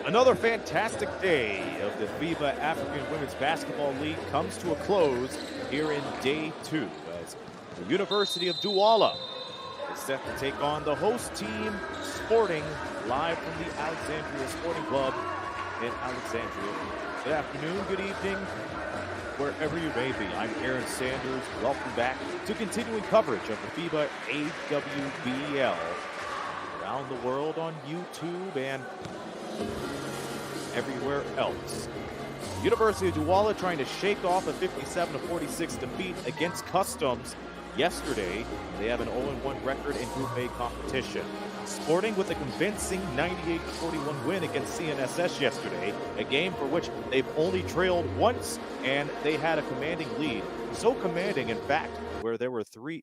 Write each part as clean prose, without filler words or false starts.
Another fantastic day of the FIBA African Women's Basketball League comes to a close here in day 2 as the University of Douala is set to take on the host team Sporting live from the Alexandria Sporting Club in Alexandria. Good afternoon, good evening, wherever you may be. I'm Aaron Sanders. Welcome back to continuing coverage of the FIBA AWBL around the world on YouTube and everywhere else. University of Douala trying to shake off a 57-46 defeat against Customs yesterday. They have an 0-1 record in Group A competition. Sporting with a convincing 98-41 win against CNSS yesterday, a game for which they've only trailed once, and they had a commanding lead. So commanding, in fact, where there were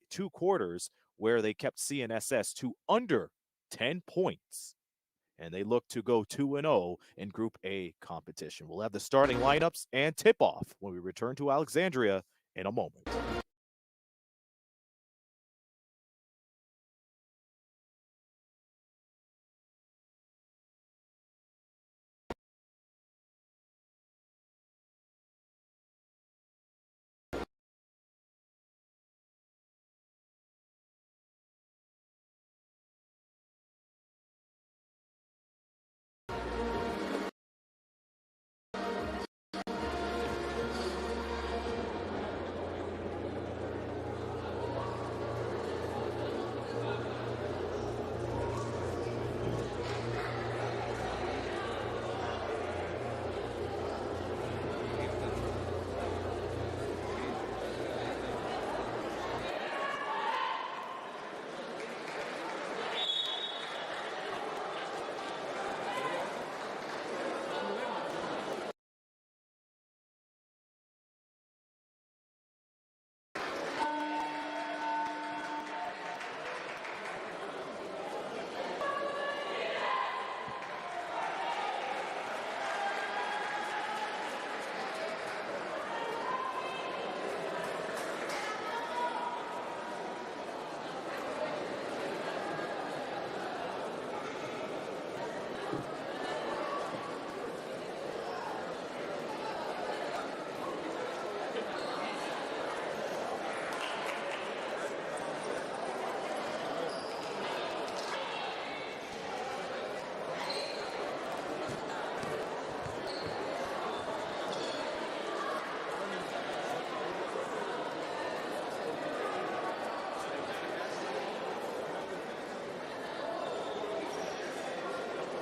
two quarters where they kept CNSS to under 10 points. And they look to go 2-0 in Group A competition. We'll have the starting lineups and tip-off when we return to Alexandria in a moment.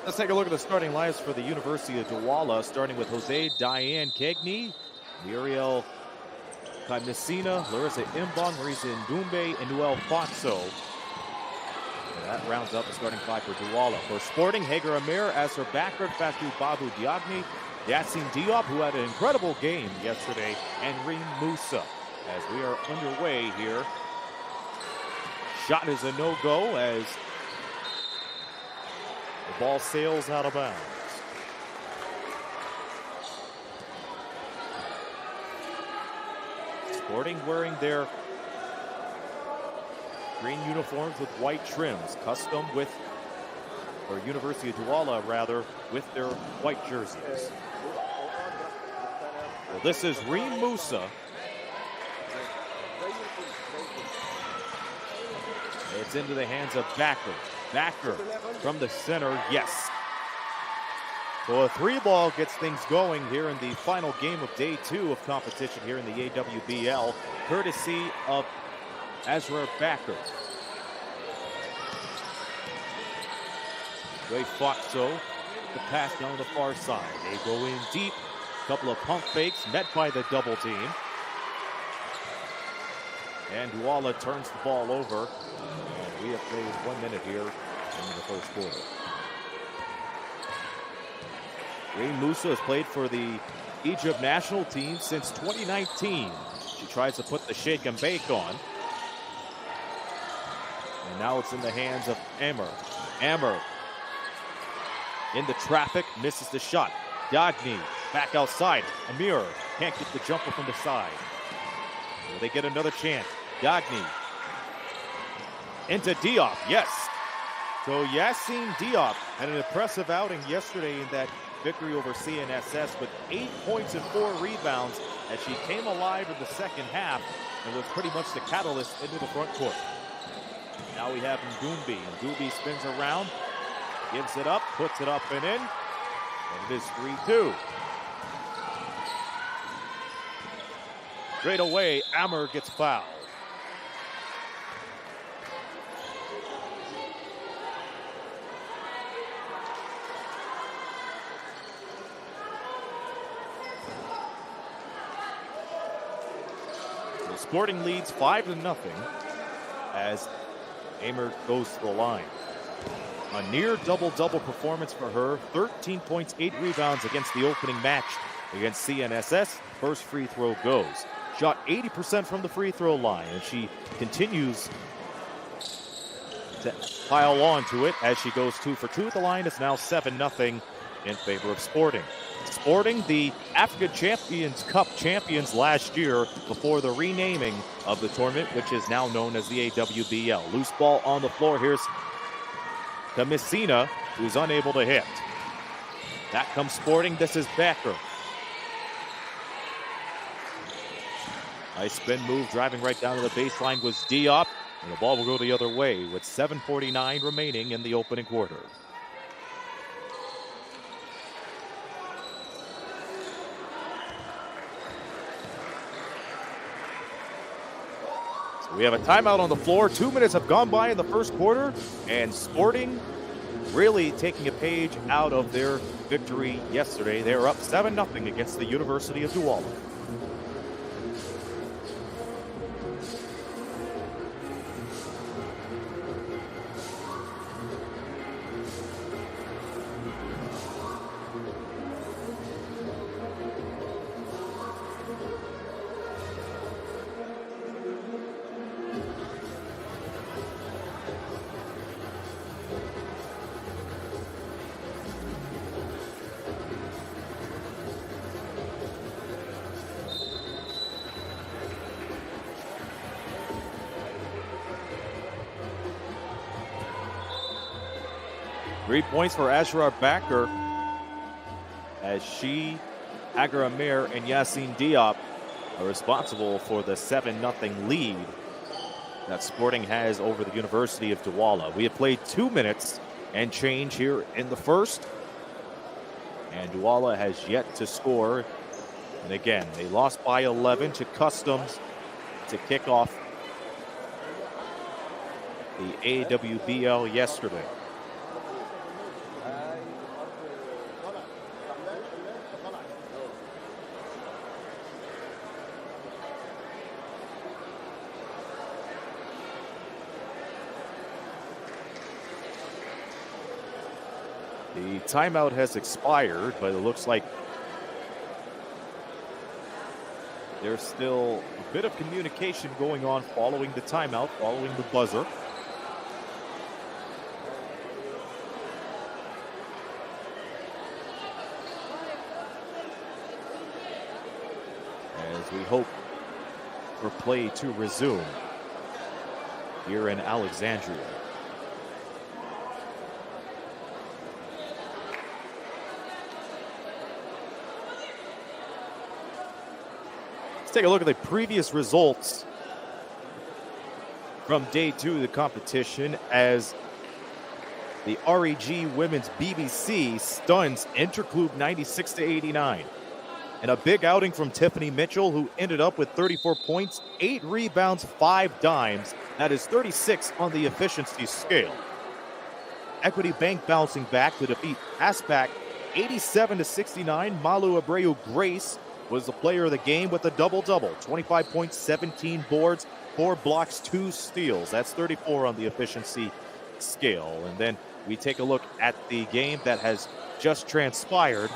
Let's take a look at the starting lineups for the University of Douala, starting with Jose Diane Kegni, Muriel Messina, Larissa Imbong, Marisa Ndumbe, and Noel Foxo. And that rounds up the starting five for Douala. For Sporting, Hagar Amir as her backer, Fatou Babu Diagni, Yassine Diop, who had an incredible game yesterday, and Reem Musa. As we are underway here, shot is a no-go as the ball sails out of bounds. Sporting wearing their green uniforms with white trims, custom with, or University of Douala rather, with their white jerseys. Well, this is Reem Musa. It's into the hands of Backer. Backer from the center, yes. So a three ball gets things going here in the final game of day 2 of competition here in the AWBL, courtesy of Azra Backer. Ray Foxo, the pass down the far side. They go in deep, couple of pump fakes met by the double team. And Douala turns the ball over. And we have played 1 minute here in the first quarter. Reem Musa has played for the Egypt national team since 2019. She tries to put the shake and bake on. And now it's in the hands of Amr. Amr in the traffic, misses the shot. Dagny back outside. Amir can't get the jumper from the side. Will they get another chance? Dagny into Diop, yes. So Yassine Diop had an impressive outing yesterday in that victory over CNSS with 8 points and 4 rebounds as she came alive in the second half and was pretty much the catalyst into the front court. Now we have Ndumbe. Ndumbe spins around, gives it up, puts it up and in, and it is 3-2. Straight away, Amr gets fouled. The Sporting leads 5-0 as Amr goes to the line. A near double-double performance for her. 13 points, 8 rebounds against the opening match against CNSS. First free throw goes. Shot 80% from the free throw line, and she continues to pile on to it as she goes 2 for 2 at the line. It's now 7-0 in favor of Sporting. Sporting, the African Champions Cup champions last year before the renaming of the tournament, which is now known as the AWBL. Loose ball on the floor. Here's to Messina, who's unable to hit. That comes Sporting. This is Becker. Nice spin move, driving right down to the baseline was Diop, and the ball will go the other way with 7:49 remaining in the opening quarter. So we have a timeout on the floor. 2 minutes have gone by in the first quarter, and Sporting really taking a page out of their victory yesterday. They're up 7-0 against the University of Douala. Three points for Ashraf Backer as she, Agar Amir, and Yassine Diop are responsible for the 7-0 lead that Sporting has over the University of Douala. We have played 2 minutes and change here in the first, and Douala has yet to score. And again, they lost by 11 to Customs to kick off the AWBL yesterday. The timeout has expired, but it looks like there's still a bit of communication going on following the timeout, following the buzzer. As we hope for play to resume here in Alexandria. Let's take a look at the previous results from day 2 of the competition as the REG women's BBC stuns Interclub 96-89. And a big outing from Tiffany Mitchell, who ended up with 34 points, 8 rebounds, 5 dimes. That is 36 on the efficiency scale. Equity Bank bouncing back to defeat Aspac 87-69. Malu Abreu Grace was the player of the game with a double-double. 25 points, 17 boards, 4 blocks, 2 steals. That's 34 on the efficiency scale. And then we take a look at the game that has just transpired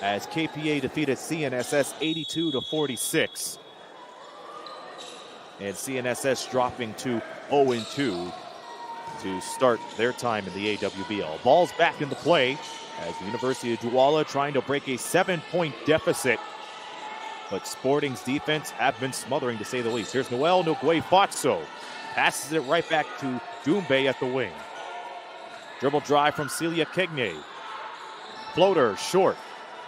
as KPA defeated CNSS 82-46. And CNSS dropping to 0-2 to start their time in the AWBL. Ball's back into play as the University of Douala trying to break a 7-point deficit. But Sporting's defense have been smothering, to say the least. Here's Noel Nguye-Fatso. Passes it right back to Doumbé at the wing. Dribble drive from Celia Kegne. Floater short.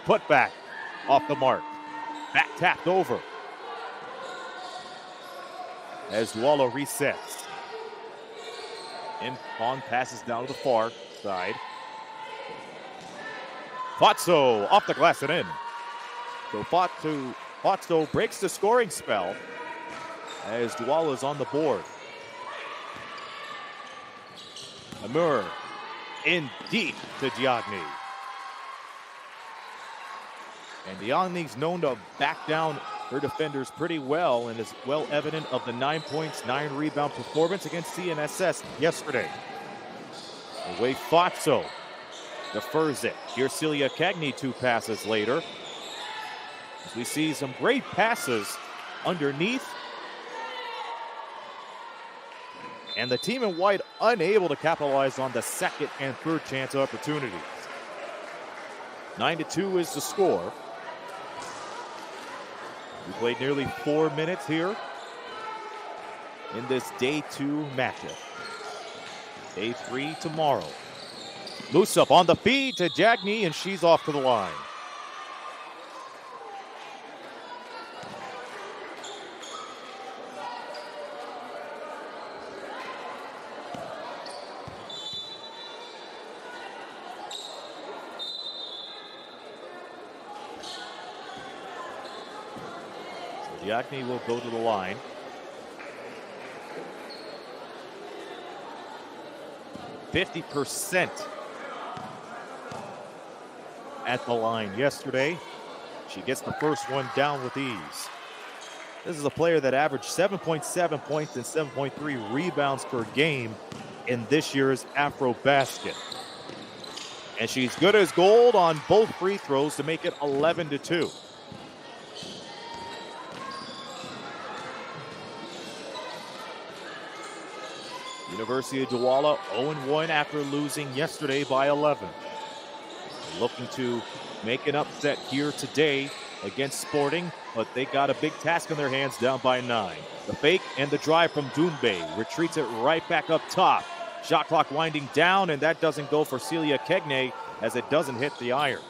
Put back off the mark. Back tapped over. As Douala resets. On passes down to the far side. Fatso off the glass and in. So Fatso breaks the scoring spell as Douala is on the board. Amur in deep to Diagni. And Diagni's known to back down her defenders pretty well and is well evident of the 9 points, 9 rebound performance against CNSS yesterday. Away Fatso defers it. Here's Celia Cagney 2 passes later. As we see some great passes underneath. And the team in white unable to capitalize on the second and third chance opportunities. 9-2 is the score. We played nearly 4 minutes here in this day 2 matchup. Day 3 tomorrow. Loose up on the feed to Jagny, and she's off to the line. Jagny will go to the line. %50 at the line yesterday. She gets the first one down with ease. This is a player that averaged 7.7 points and 7.3 rebounds per game in this year's Afro-Basket. And she's good as gold on both free throws to make it 11-2. University of Douala 0-1 after losing yesterday by 11. They're looking to make an upset here today against Sporting, but they got a big task on their hands, down by 9. The fake and the drive from Doumbé retreats it right back up top. Shot clock winding down, and that doesn't go for Celia Kegne as it doesn't hit the iron.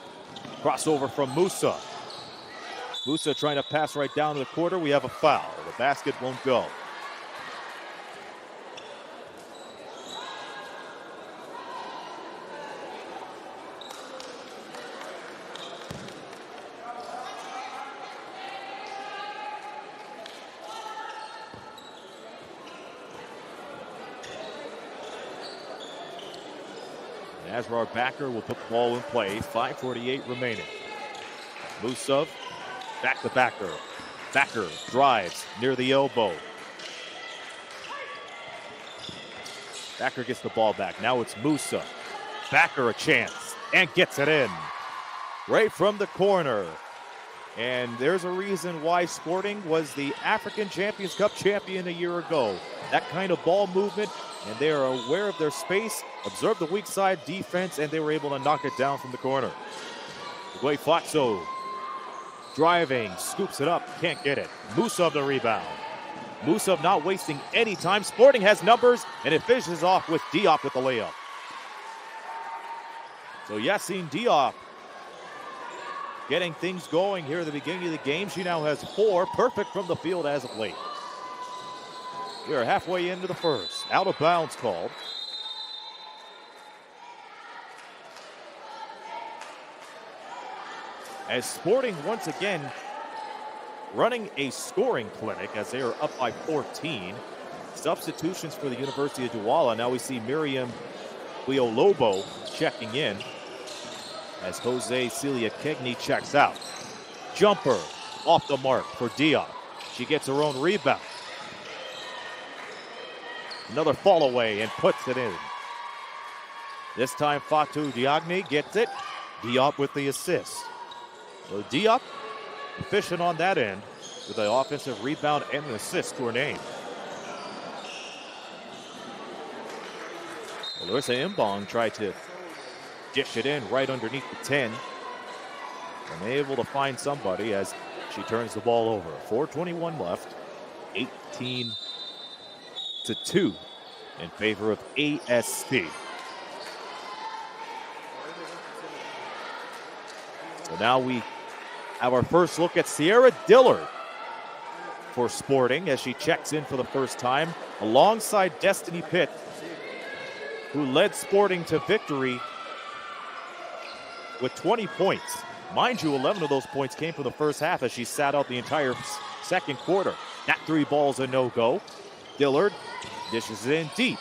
Crossover from Musa. Musa trying to pass right down to the quarter. We have a foul. The basket won't go. Asrar Backer will put the ball in play. 5:48 remaining. Musov back to Backer. Backer drives near the elbow. Backer gets the ball back. Now it's Musa. backer a chance and gets it in right from the corner. And there's a reason why Sporting was the African Champions Cup champion a year ago. That kind of ball movement, and they are aware of their space, observed the weak side defense, and they were able to knock it down from the corner. Guay Fatso driving, scoops it up, can't get it. Musab the rebound. Musab not wasting any time. Sporting has numbers, and it finishes off with Diop with the layup. So Yassine Diop getting things going here at the beginning of the game. She now has 4, perfect from the field as of late. We are halfway into the first. Out of bounds called. As Sporting once again running a scoring clinic as they are up by 14. Substitutions for the University of Douala. Now we see Miriam Lobo checking in as Jose Celia Kegney checks out. Jumper off the mark for Diop. She gets her own rebound. Another fall away and puts it in. This time Fatou Diagne gets it. Diop with the assist. So Diop efficient on that end with an offensive rebound and an assist to her name. Larissa Imbong tried to dish it in right underneath the 10. And able to find somebody as she turns the ball over. 4:21 left. 18-2 in favor of ASP. So now we have our first look at Sierra Dillard for Sporting as she checks in for the first time alongside Destiny Pitt, who led Sporting to victory with 20 points. Mind you, 11 of those points came from the first half as she sat out the entire second quarter. That 3 balls a no-go. Dillard dishes it in deep.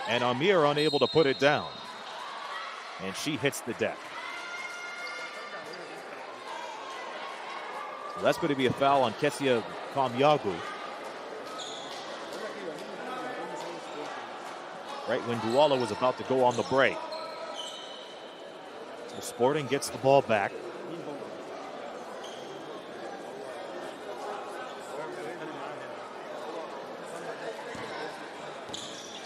And Amir unable to put it down. And she hits the deck. So that's going to be a foul on Kessia Kamyagu. Right when Douala was about to go on the break. So Sporting gets the ball back.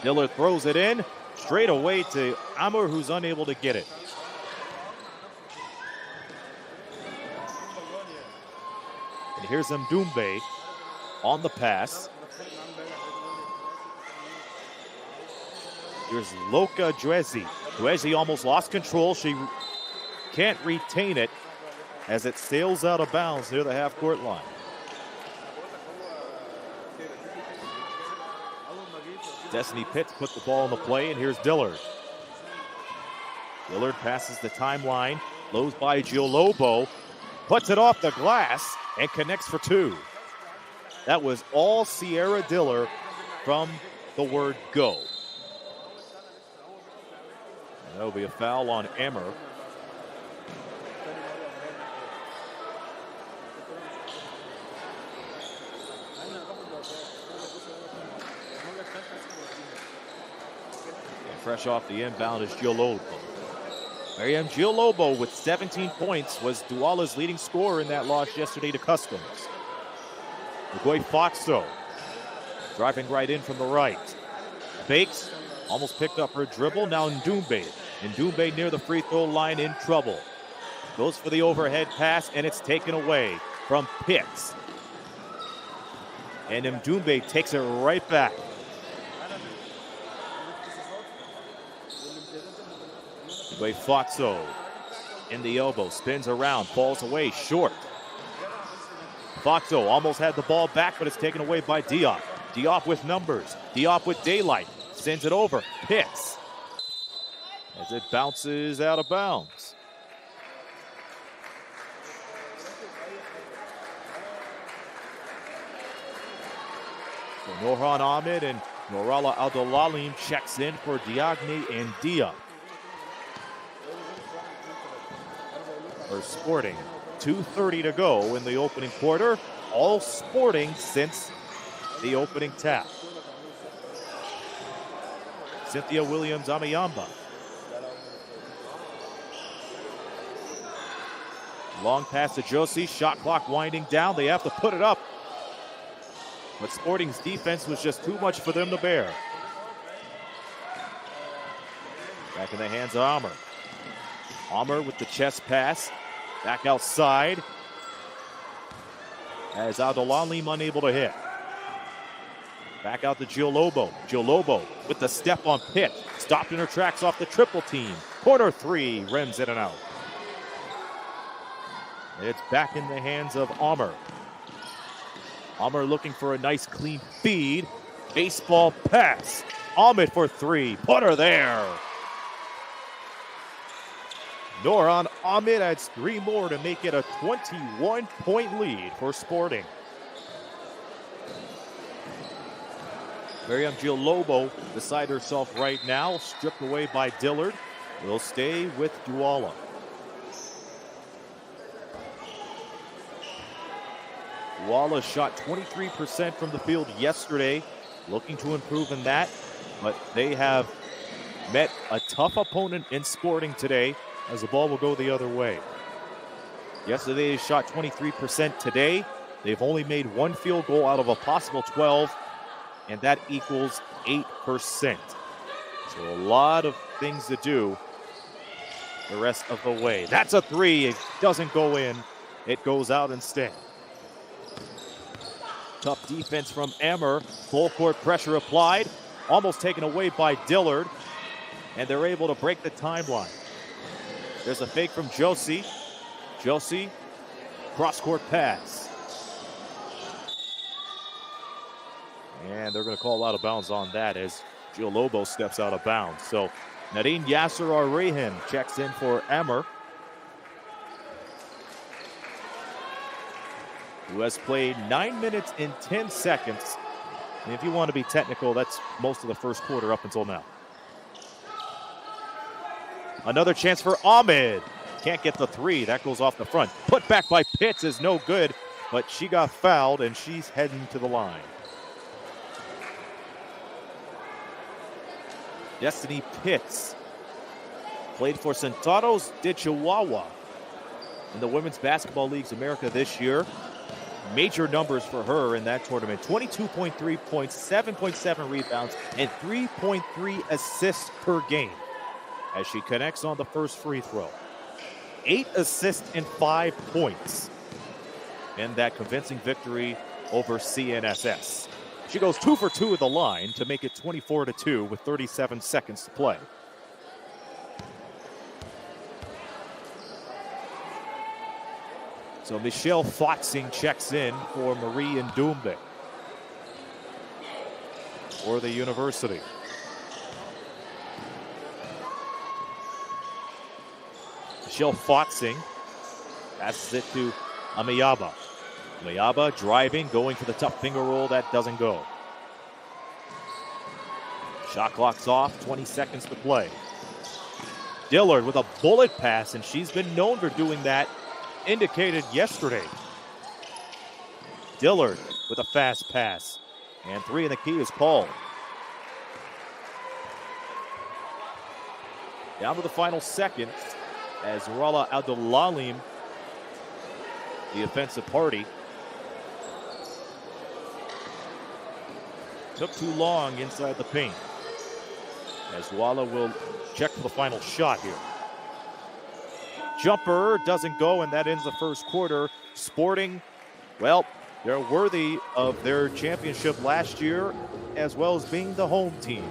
Dillard throws it in straight away to Amr, who's unable to get it. And here's Mdumbe on the pass. Here's Loka Dwezi. Dwezi almost lost control. She can't retain it as it sails out of bounds near the half-court line. Destiny Pitts put the ball in the play, and here's Dillard. Dillard passes the timeline, lows by Gio Lobo, puts it off the glass, and connects for 2. That was all Sierra Dillard from the word go. And that'll be a foul on Emmer. Fresh off the inbound is Gio Lobo. Mariam Gio Lobo with 17 points was Douala's leading scorer in that loss yesterday to Customs. Guay Fatso driving right in from the right. Fakes, almost picked up her dribble. Now Ndumbe. Ndumbe near the free throw line in trouble. Goes for the overhead pass, and it's taken away from Pitts. And Ndumbe takes it right back. Guay Fatso in the elbow, spins around, falls away, short. Fatso almost had the ball back, but it's taken away by Diop. Diop with numbers, Diop with daylight, sends it over, Pitts. As it bounces out of bounds. So Norhan Ahmed and Norala Abdullalim checks in for Diagne and Diop. For Sporting, 2:30 to go in the opening quarter. All Sporting since the opening tap. Cynthia Williams-Amayamba. Long pass to Josie, shot clock winding down. They have to put it up. But Sporting's defense was just too much for them to bear. Back in the hands of Amr. Amr with the chest pass. Back outside. As Abdullalim unable to hit. Back out to Jill Lobo. Jill Lobo with the step on Pitt. Stopped in her tracks off the triple team. Corner three, rims in and out. It's back in the hands of Amr. Amr looking for a nice clean feed. Baseball pass. Ahmed for three. Put her there. Noran Ahmed adds three more to make it a 21-point lead for Sporting. Miriam Jill Lobo beside herself right now, stripped away by Dillard. Will stay with Douala. Douala shot 23% from the field yesterday, looking to improve in that, but they have met a tough opponent in Sporting today, as the ball will go the other way. Yesterday they shot 23%. Today they've only made one field goal out of a possible 12, and that equals 8%. So a lot of things to do the rest of the way. That's a three. It doesn't go in. It goes out instead. Tough defense from Emmer. Full court pressure applied. Almost taken away by Dillard. And they're able to break the timeline. There's a fake from Josie. Josie, cross-court pass. And they're going to call out of bounds on that as Jill Lobo steps out of bounds. So Nadine Yasser Arrehan checks in for Emmer, who has played 9 minutes and 10 seconds. And if you want to be technical, that's most of the first quarter up until now. Another chance for Ahmed. Can't get the three. That goes off the front. Put back by Pitts is no good, but she got fouled and she's heading to the line. Destiny Pitts played for Centauros de Chihuahua in the Women's Basketball Leagues America this year. Major numbers for her in that tournament. 22.3 points, 7.7 rebounds, and 3.3 assists per game as she connects on the first free throw. 8 assists and 5 points in that convincing victory over CNSS. She goes 2 for 2 at the line to make it 24-2 with 37 seconds to play. So Michelle Foxing checks in for Marie Ndumbe for the University. Michelle Foxing passes it to Amayaba. Amayaba driving, going for the tough finger roll. That doesn't go. Shot clock's off, 20 seconds to play. Dillard with a bullet pass, and she's been known for doing that, indicated yesterday. Dillard with a fast pass, and 3 in the key is called. Down to the final seconds as Rala Abdullalim, the offensive party, took too long inside the paint. As Walla will check for the final shot here. Jumper doesn't go, and that ends the first quarter. Sporting, well, they're worthy of their championship last year, as well as being the home team.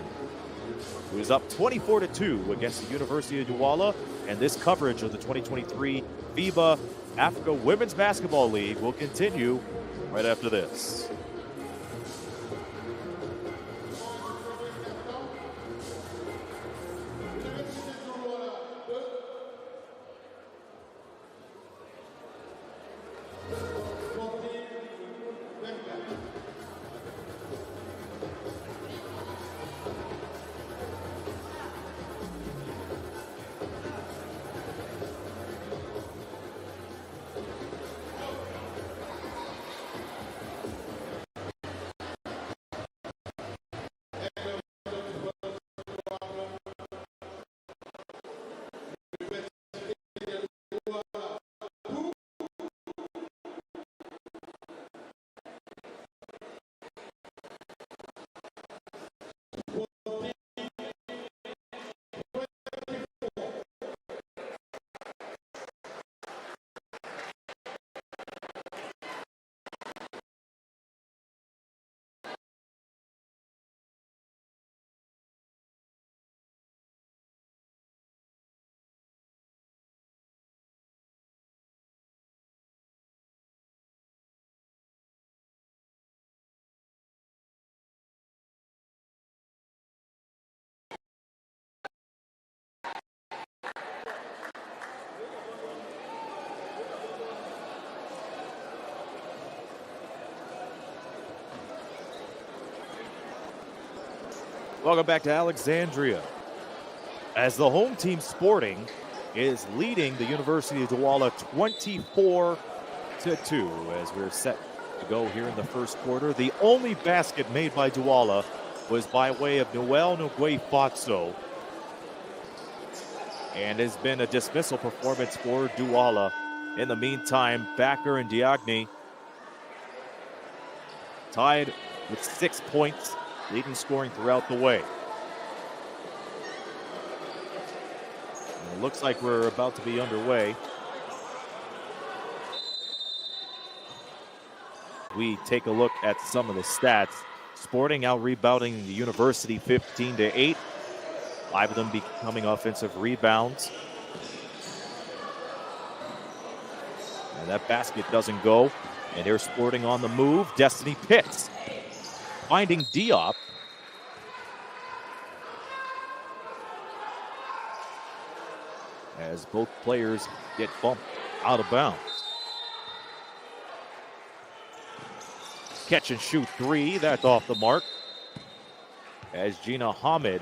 It was up 24-2 against the University of Douala, and this coverage of the 2023 FIBA Africa Women's Basketball League will continue right after this. Welcome back to Alexandria. As the home team Sporting is leading the University of Douala 24-2 as we're set to go here in the first quarter. The only basket made by Douala was by way of Noel Nguye-Fatso, and has been a dismissal performance for Douala. In the meantime, Backer and Diagne tied with 6 points, leading scoring throughout the way. And it looks like we're about to be underway. We take a look at some of the stats. Sporting out rebounding the University 15-8. 5 of them becoming offensive rebounds. And that basket doesn't go. And they're Sporting on the move. Destiny Pitts finding Diop. As both players get bumped out of bounds. Catch and shoot 3, that's off the mark. As Gina Hamid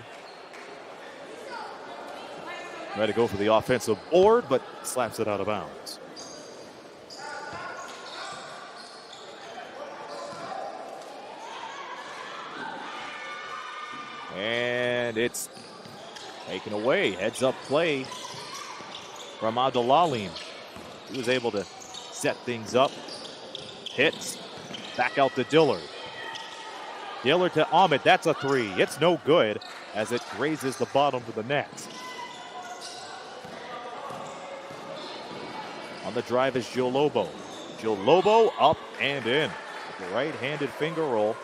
tried to go for the offensive board, but slaps it out of bounds. And it's taken away. Heads up play from Abdulalim. He was able to set things up. Hits. Back out to Dillard. Dillard to Ahmed. That's a 3. It's no good as it grazes the bottom of the net. On the drive is Gil Lobo. Gil Lobo up and in. The right-handed finger roll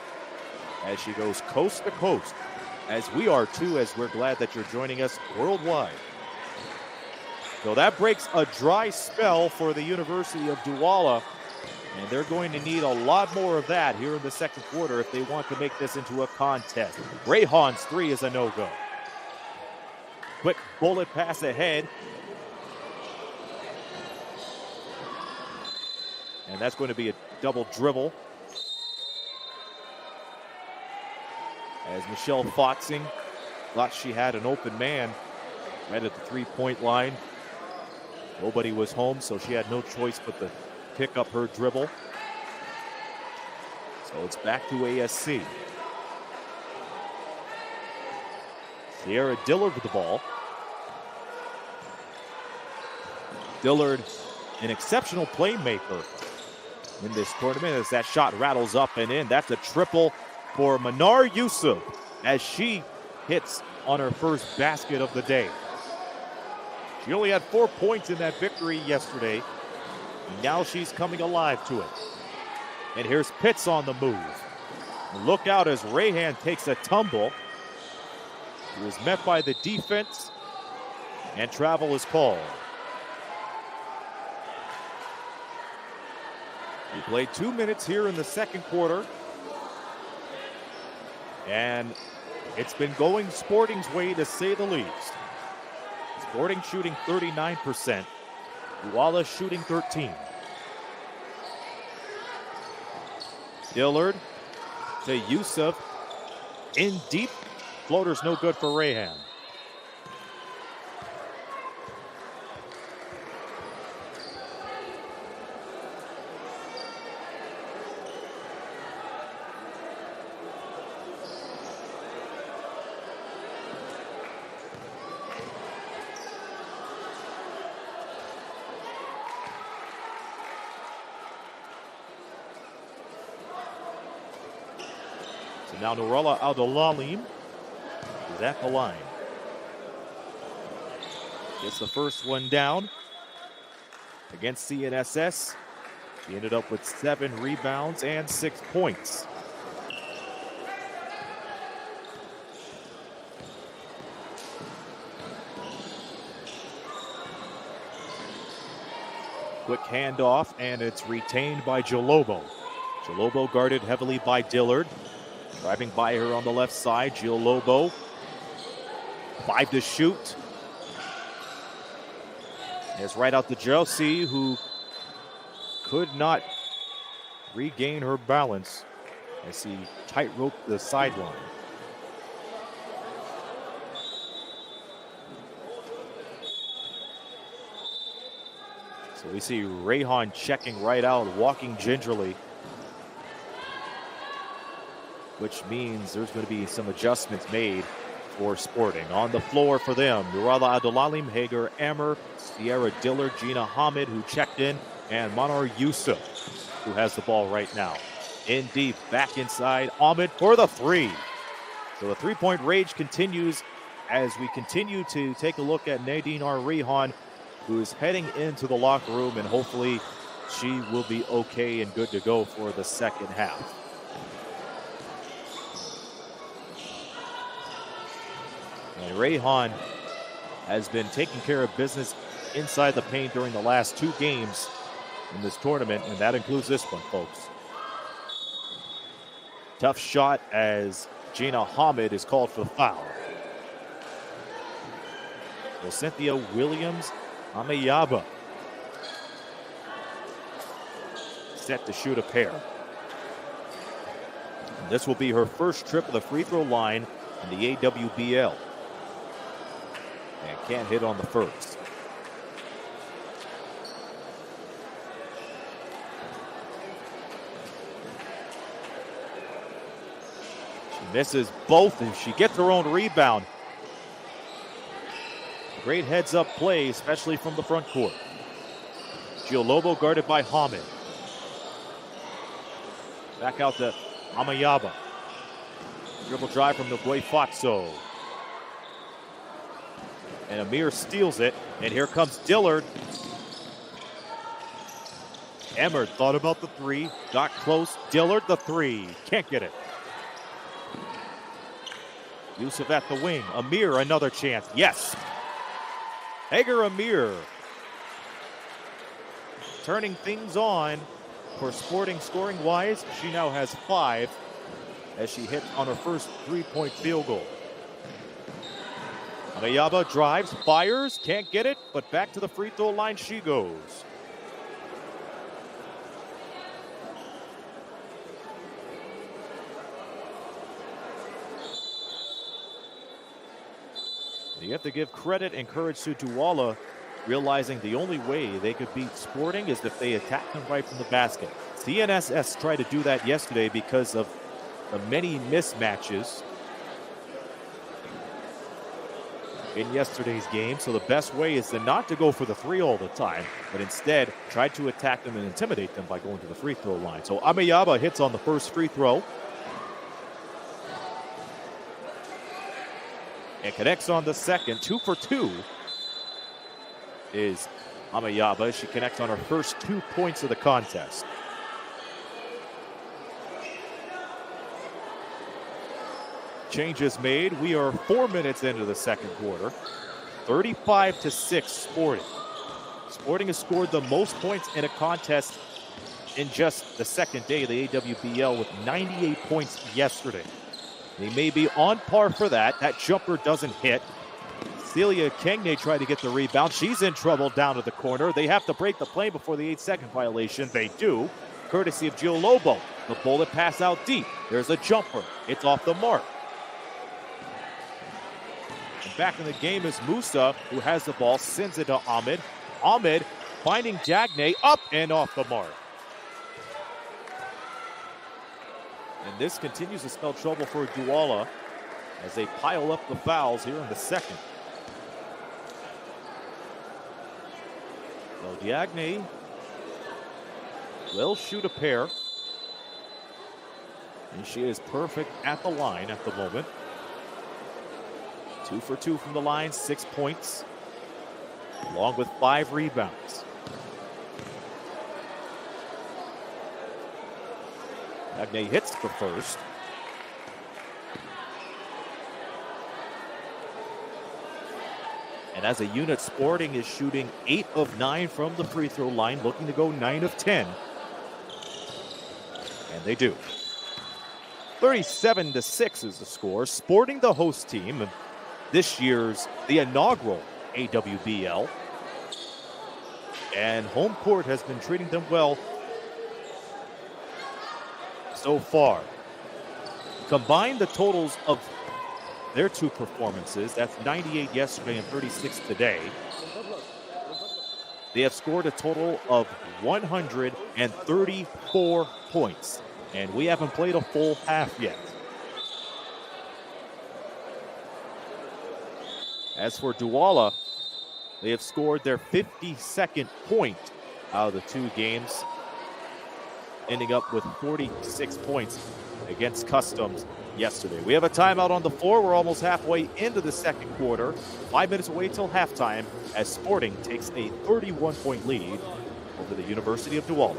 as she goes coast to coast. As we are too, as we're glad that you're joining us worldwide. So that breaks a dry spell for the University of Douala. And they're going to need a lot more of that here in the second quarter if they want to make this into a contest. Rayhan's 3 is a no-go. Quick bullet pass ahead. And that's going to be a double dribble. As Michelle Foxing thought she had an open man right at the three-point line. Nobody was home, so she had no choice but to pick up her dribble. So it's back to ASC. Sierra Dillard with the ball. Dillard, an exceptional playmaker in this tournament as that shot rattles up and in. That's a triple for Manar Yusuf as she hits on her first basket of the day. She only had 4 points in that victory yesterday. Now she's coming alive to it. And here's Pitts on the move. Look out as Rayhan takes a tumble. He was met by the defense, and travel is called. We played 2 minutes here in the second quarter. And it's been going Sporting's way, to say the least. Sporting shooting 39%. Douala shooting 13. Dillard to Yusuf. In deep. Floater's no good for Rayhan. Now Nurullah Abdulalim is at the line. Gets the first one down against CNSS. He ended up with 7 rebounds and 6 points. Quick handoff, and it's retained by Jalobo. Jalobo guarded heavily by Dillard. Driving by her on the left side, Gil Lobo. 5 to shoot. It's right out to Josie, who could not regain her balance as he tightrope the sideline. So we see Rayhan checking right out, walking gingerly, which means there's going to be some adjustments made for Sporting. On the floor for them, Nurala Abdulalim, Hager Ammer, Sierra Dillard, Gina Hamid, who checked in, and Manar Yusuf, who has the ball right now. In deep, back inside, Ahmed for the three. So the three-point rage continues as we continue to take a look at Nadine Rayhan, who is heading into the locker room, and hopefully she will be okay and good to go for the second half. And Rayhan has been taking care of business inside the paint during the last two games in this tournament, and that includes this one, folks. Tough shot as Gina Hamid is called for the foul. So Cynthia Williams Amayaba set to shoot a pair. And this will be her first trip of the free throw line in the AWBL. And can't hit on the first. She misses both, and she gets her own rebound. Great heads-up play, especially from the front court. Gio Lobo guarded by Hamid. Back out to Amayaba. Dribble drive from Ngoy Fatso. And Amir steals it, and here comes Dillard. Emmer thought about the three, got close. Dillard the three, can't get it. Yusuf at the wing. Amir another chance, yes. Hager Amir turning things on for Sporting scoring-wise. She now has 5 as she hit on her first three-point field goal. Amayaba drives, fires, can't get it, but back to the free throw line she goes. You have to give credit and courage to Douala, realizing the only way they could beat Sporting is if they attack them right from the basket. CNSS tried to do that yesterday because of the many mismatches in yesterday's game. So the best way is to not to go for the three all the time, but instead try to attack them and intimidate them by going to the free throw line. So Amayaba hits on the first free throw and connects on the second. 2 for 2 is Amayaba. She connects on her first 2 points of the contest. Changes made. We are 4 minutes into the second quarter. 35-6 Sporting. Sporting has scored the most points in a contest in just the second day of the AWBL with 98 points yesterday. They may be on par for that. That jumper doesn't hit. Celia Kengne tried to get the rebound. She's in trouble down at the corner. They have to break the play before the 8-second violation. They do, courtesy of Gio Lobo. The bullet pass out deep. There's a jumper. It's off the mark. And back in the game is Musa, who has the ball, sends it to Ahmed. Ahmed finding Dagne, up and off the mark. And this continues to spell trouble for Douala as they pile up the fouls here in the second. So Diagne will shoot a pair. And she is perfect at the line at the moment. 2 for 2 from the line, 6 points, along with 5 rebounds. Dagne hits the first. And as a unit, Sporting is shooting 8 of 9 from the free throw line, looking to go 9 of 10. And they do. 37-6 is the score. Sporting, the host team of this year's, the inaugural AWBL. And home court has been treating them well so far. Combine the totals of their 2 performances. That's 98 yesterday and 36 today. They have scored a total of 134 points, and we haven't played a full half yet. As for Douala, they have scored their 52nd point out of the 2 games, ending up with 46 points against Customs yesterday. We have a timeout on the floor. We're almost halfway into the second quarter. 5 minutes away till halftime as Sporting takes a 31-point lead over the University of Douala.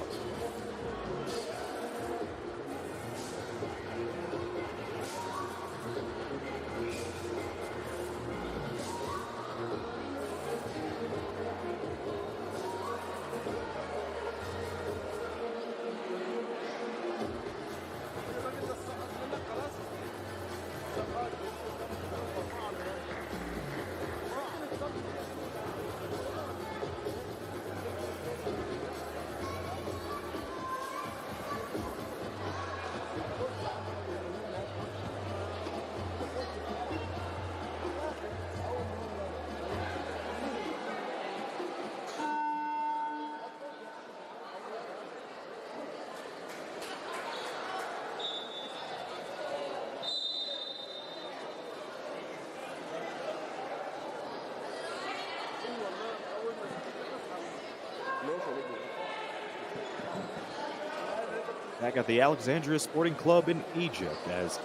Back at the Alexandria Sporting Club in Egypt as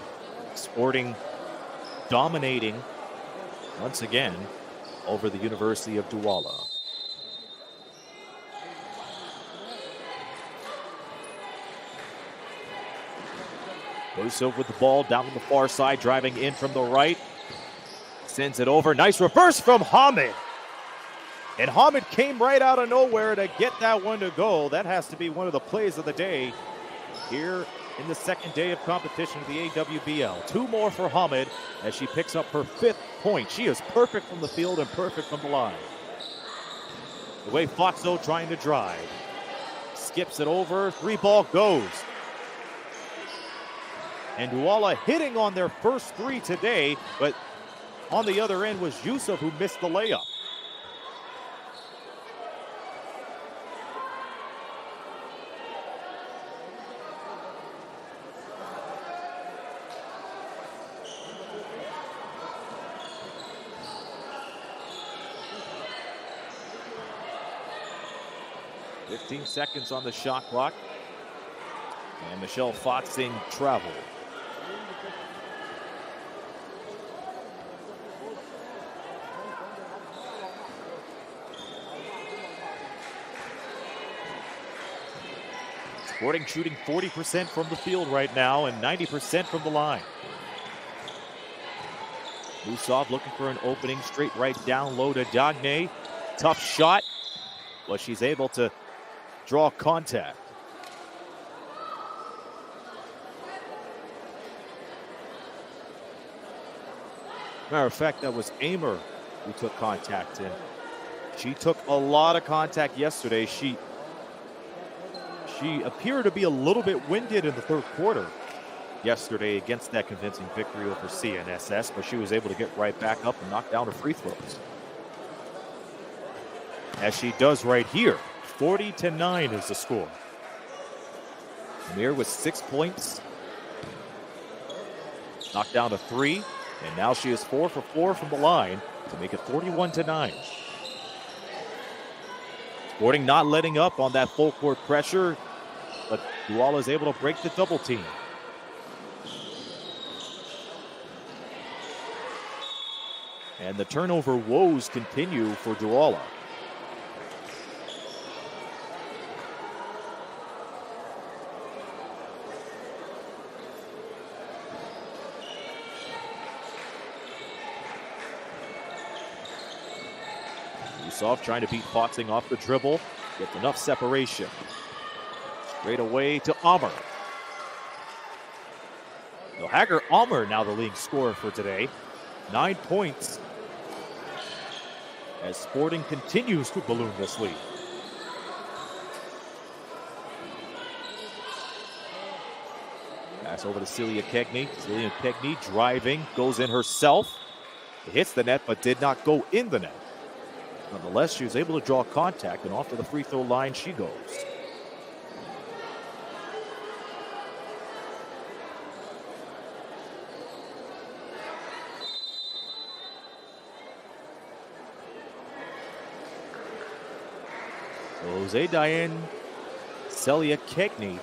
Sporting dominating once again over the University of Douala. Yusuf with the ball down on the far side, driving in from the right. Sends it over. Nice reverse from Hamid. And Hamid came right out of nowhere to get that one to go. That has to be one of the plays of the day here in the second day of competition of the AWBL. 2 more for Hamid as she picks up her 5th point. She is perfect from the field and perfect from the line. The way Foxo trying to drive. Skips it over. 3-ball goes. And Douala hitting on their first 3 today, but on the other end was Yusuf who missed the layup. Fifteen seconds on the shot clock. And Michelle Fox in travel. Sporting shooting 40% from the field right now and 90% from the line. Musov looking for an opening, straight right down low to Dagne. Tough shot, but she's able to draw contact. Matter of fact, that was Amer who took contact in. She took a lot of contact yesterday. She appeared to be a little bit winded in the third quarter yesterday against that convincing victory over CNSS, but she was able to get right back up and knock down her free throws. As she does right here. 40-9 is the score. Amir with 6 points. Knocked down to 3, and now she is 4 for 4 from the line to make it 41-9. Sporting not letting up on that full court pressure, but Douala is able to break the double team. And the turnover woes continue for Douala. Yusuf trying to beat Foxing off the dribble, gets enough separation. Straight away to Amr. So Hager Amr now the leading scorer for today. 9 points as Sporting continues to balloon this lead. Pass over to Celia Kegney. Celia Kegney driving, goes in herself. It hits the net, but did not go in the net. Nonetheless, she was able to draw contact, and off to the free throw line she goes. Jose Diane Celia Kegney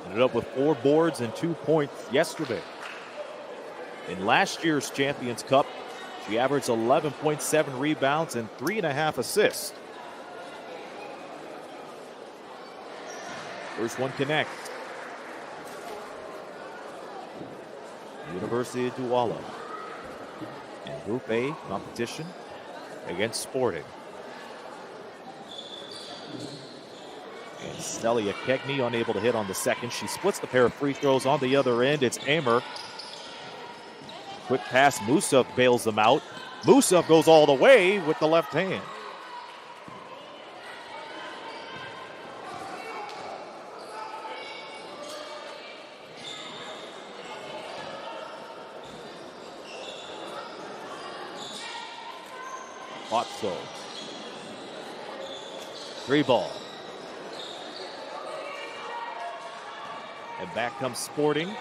ended up with 4 boards and 2 points yesterday. In last year's Champions Cup, she averaged 11.7 rebounds and 3.5 assists. First one connects. University of Douala in Group A competition against Sporting. And Celia Kegney unable to hit on the second. She splits the pair of free throws on the other end. It's Amer. Quick pass. Musaf bails them out. Musaf goes all the way with the left hand. Otso. 3 ball. And back comes Sporting.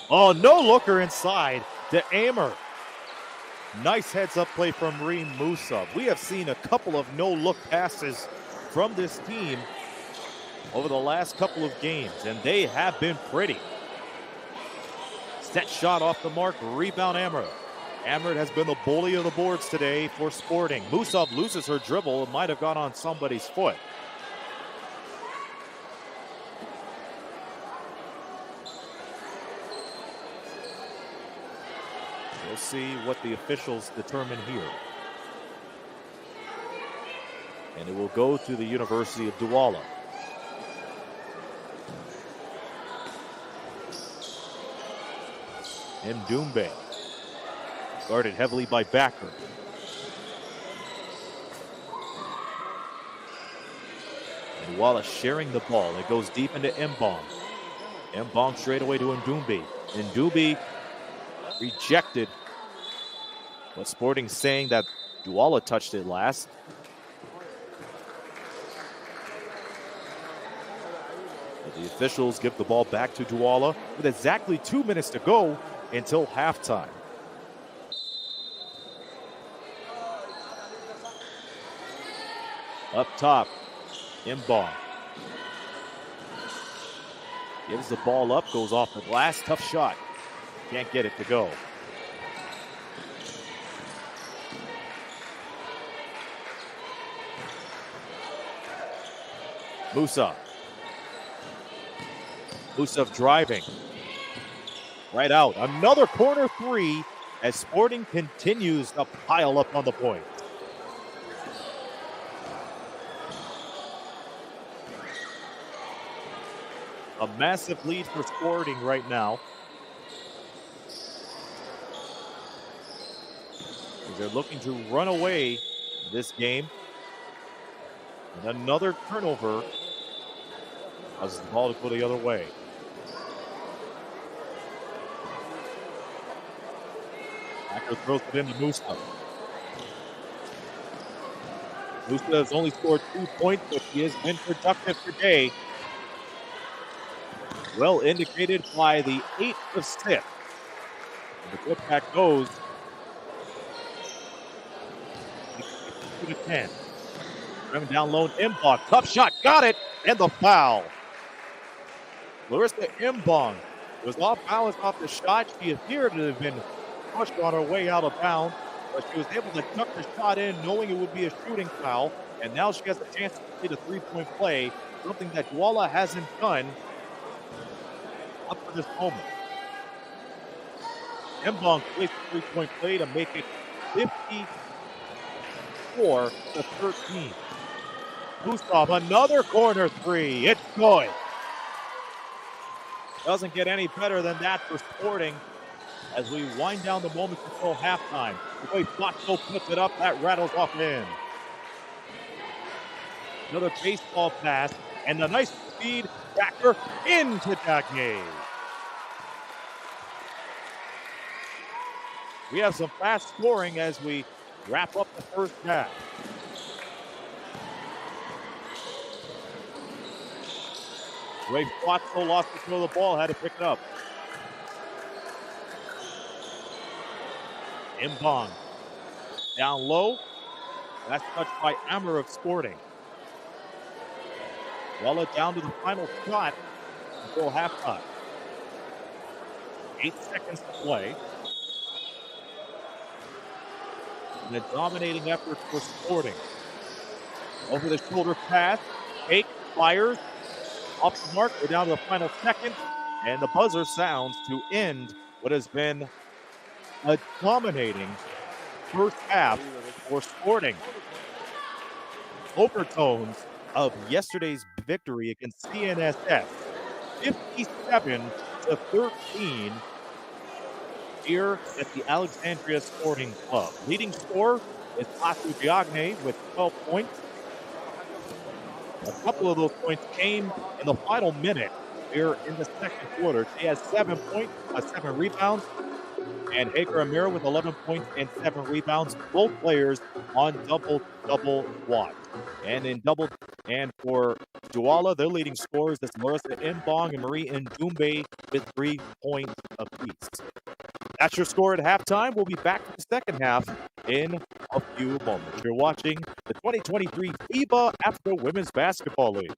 Oh, no looker inside to Amer. Nice heads-up play from Reem Musa. We have seen a couple of no-look passes from this team over the last couple of games, and they have been pretty. Set shot off the mark, rebound Amer. Amer has been the bully of the boards today for Sporting. Musa loses her dribble. It might have gone on somebody's foot. We'll see what the officials determine here. And it will go to the University of Douala. Ndumbe. Guarded heavily by Backer. And Douala sharing the ball. It goes deep into Mbong. Mbong straight away to Ndumbe. Ndumbe rejected. But Sporting saying that Douala touched it last. But the officials give the ball back to Douala with exactly 2 minutes to go until halftime. Up top, Mbong. Gives the ball up, goes off the glass. Tough shot. Can't get it to go. Musa. Musaf driving. Right out. Another corner 3 as Sporting continues to pile up on the point. A massive lead for Sporting right now. They're looking to run away this game. And another turnover causes the ball to go the other way. Backer throws it into Musa. Musa has only scored 2 points, but he has been productive today. Well indicated by the 8 assist. And the putback goes to 10. Coming down low, Mbong. Tough shot, got it, and the foul. Larissa Mbong was off balance off the shot. She appeared to have been pushed on her way out of bounds, but she was able to tuck the shot in, knowing it would be a shooting foul. And now she has a chance to complete a 3-point play, something that Douala hasn't done up to this moment. Mbong plays the 3-point play to make it 54-13. Gustav, another corner 3. It's good. Doesn't get any better than that for Sporting as we wind down the moments until halftime. The way Flacco puts it up, that rattles off in. Another baseball pass, and a nice speed backer into Dagny. We have some fast scoring as we wrap up the first half. Ray Flotso lost control of the ball, had to pick it up. Imbong down low. That's touched by Ammer of Sporting. Douala down to the final shot until halftime. 8 seconds to play. And a dominating effort for Sporting. Over the shoulder pass. Fake, fires. Off the mark, we're down to the final second. And the buzzer sounds to end what has been a dominating first half for Sporting. Overtones of yesterday's victory against CNSS, 57-13 here at the Alexandria Sporting Club. Leading scorer is Tasu Diagne with 12 points. A couple of those points came in the final minute here in the second quarter. She has 7 points, 7 rebounds. And Hager Amir with 11 points and 7 rebounds. Both players on double-double watch. And for Douala, their leading scorers is Marissa Imbong and Marie Ndumbe with 3 points apiece. That's your score at halftime. We'll be back for the second half in a few moments. You're watching the 2023 FIBA Afro Women's Basketball League.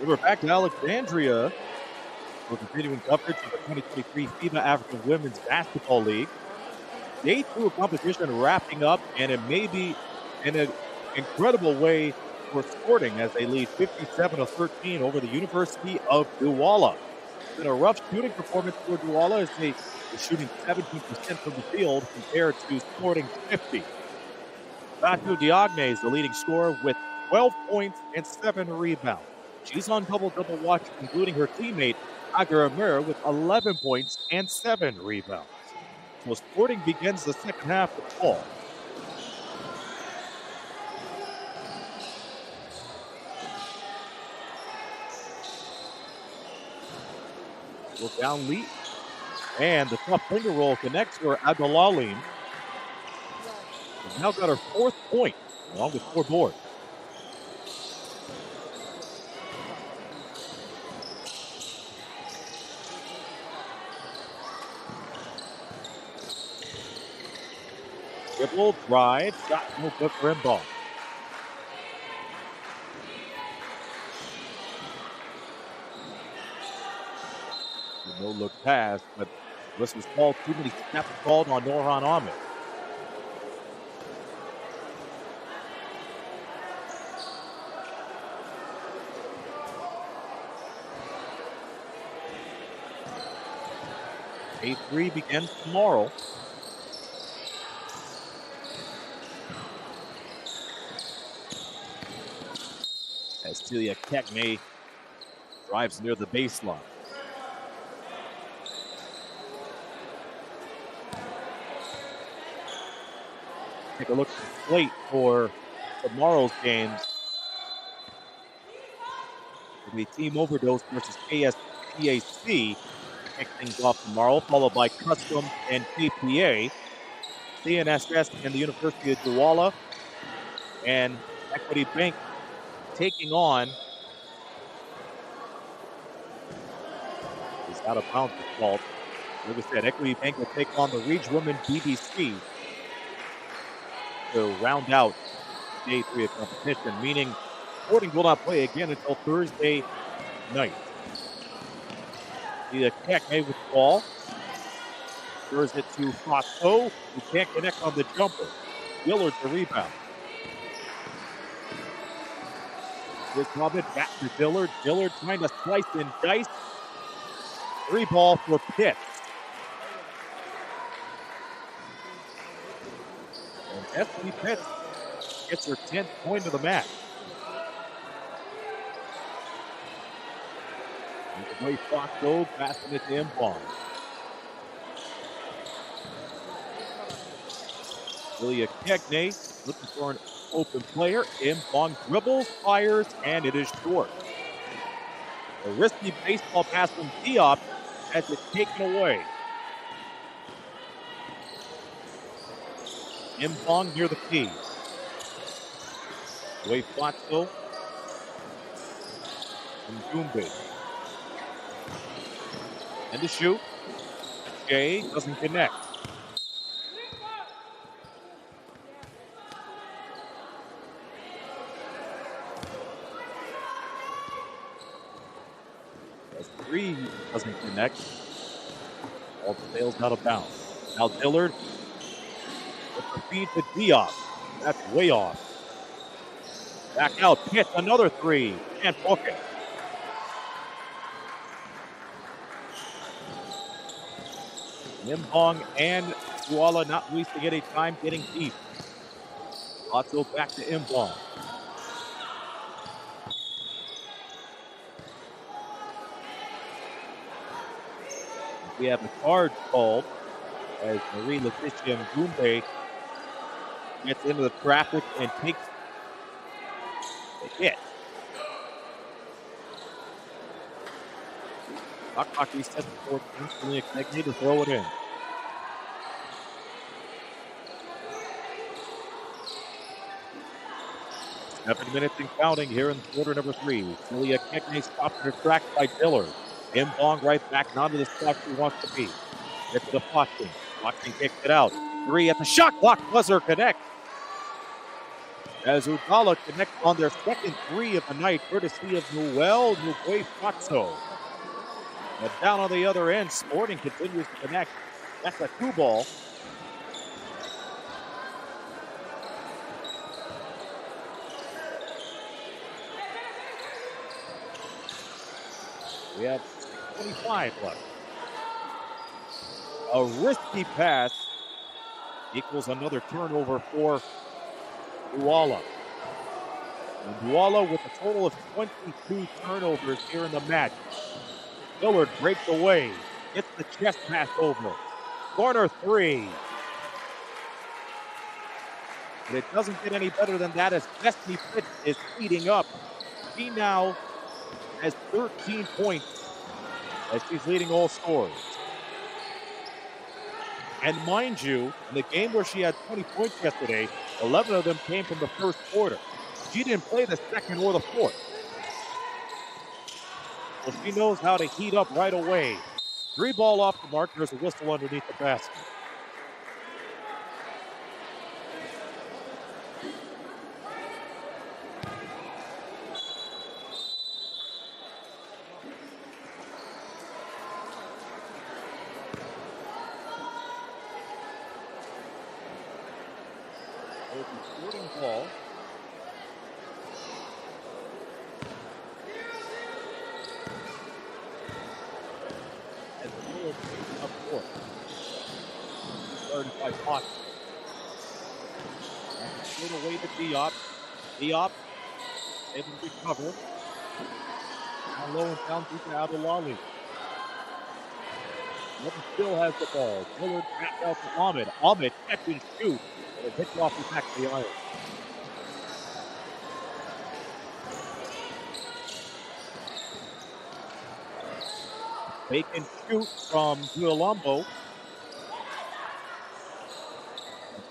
We're back to Alexandria for continuing coverage of the 2023 FIBA African Women's Basketball League. Day 2 of competition wrapping up, and it may be in an incredible way for Sporting as they lead 57-13 over the University of Douala. It's been a rough shooting performance for Douala as they are shooting 17% from the field compared to Sporting's 50. Batu Diagne is the leading scorer with 12 points and 7 rebounds. She's on double-double watch, including her teammate Agar Amir with 11 points and 7 rebounds. So Sporting begins the second half with ball. Will down lead. And the tough finger roll connects for Abdulalim. She's now got her 4th point, along with 4 boards. Dribble, drive, shot, no good for Mbong. No look pass, but this was called. Too many snaps called on Norhan Ahmed. A3 begins tomorrow. As Celia Kekme drives near the baseline. Take a look at the slate for tomorrow's games. It'll be Team Overdose versus KSPAC to kick things off tomorrow, followed by Custom and KPA, CNSS and the University of Douala, and Equity Bank taking on. Is out of bounds fault. Like I said, Equity Bank will take on the Reach Women BBC to round out day 3 of competition, meaning Sporting will not play again until Thursday night. The Kekme with the ball. Throws it to Fato, who can't connect on the jumper. Dillard the rebound. Here's Robin back to Dillard. Dillard trying to slice and dice. 3 ball for Pitts. And F.B. Pitts gets her 10th point of the match. Away Fato, passing it to Mbong. Celia Kekne looking for an open player. Mbong dribbles, fires, and it is short. A risky baseball pass from Diop has it taken away. Mbong near the key. Away Fato. And Gumbe. And the shoot. Jay doesn't connect. As 3 doesn't connect. All sails out of bounds. Now Dillard with the feed to Diop. That's way off. Back out. Pitt, another 3. Can't book it. Mbong and Douala not wasting any time getting deep. Otto back to Mbong. We have a charge called as Marie Letitia Gumbe gets into the traffic and takes the hit. Clock resets before instantly expected to throw it in. Seven minutes and counting here in quarter number 3. Celia Kekne stopped her track by Dillard. Mbong right back down to the spot she wants to be. Gets to the Foxton. Foxton kicks it out. 3 at the shot clock. Buzzer connect. as Douala connects on their second three of the night, courtesy of Noel Fatso. But down on the other end, Sporting continues to connect. That's a 2-ball. We have 6:25 left. A risky pass equals another turnover for Douala. And Douala with a total of 22 turnovers here in the match. Dillard breaks away, gets the chest pass over. Corner three. But it doesn't get any better than that as Destiny Pitt is heating up. She now has 13 points as she's leading all scorers. And mind you, in the game where she had 20 points yesterday, 11 of them came from the first quarter. She didn't play the second or the fourth. Well, she knows how to heat up right away. 3-ball off the mark. There's a whistle underneath the basket. Sporting ball. As the Miller takes up court. Started by Fox. And put away to Diop. Diop able to recover. Down low and down deep to Abdullahi. Nevin still has the ball. Dillard back out to Ahmed. Ahmed catch and shoot. And it hits off the back of the iron. They can shoot from Duolambo.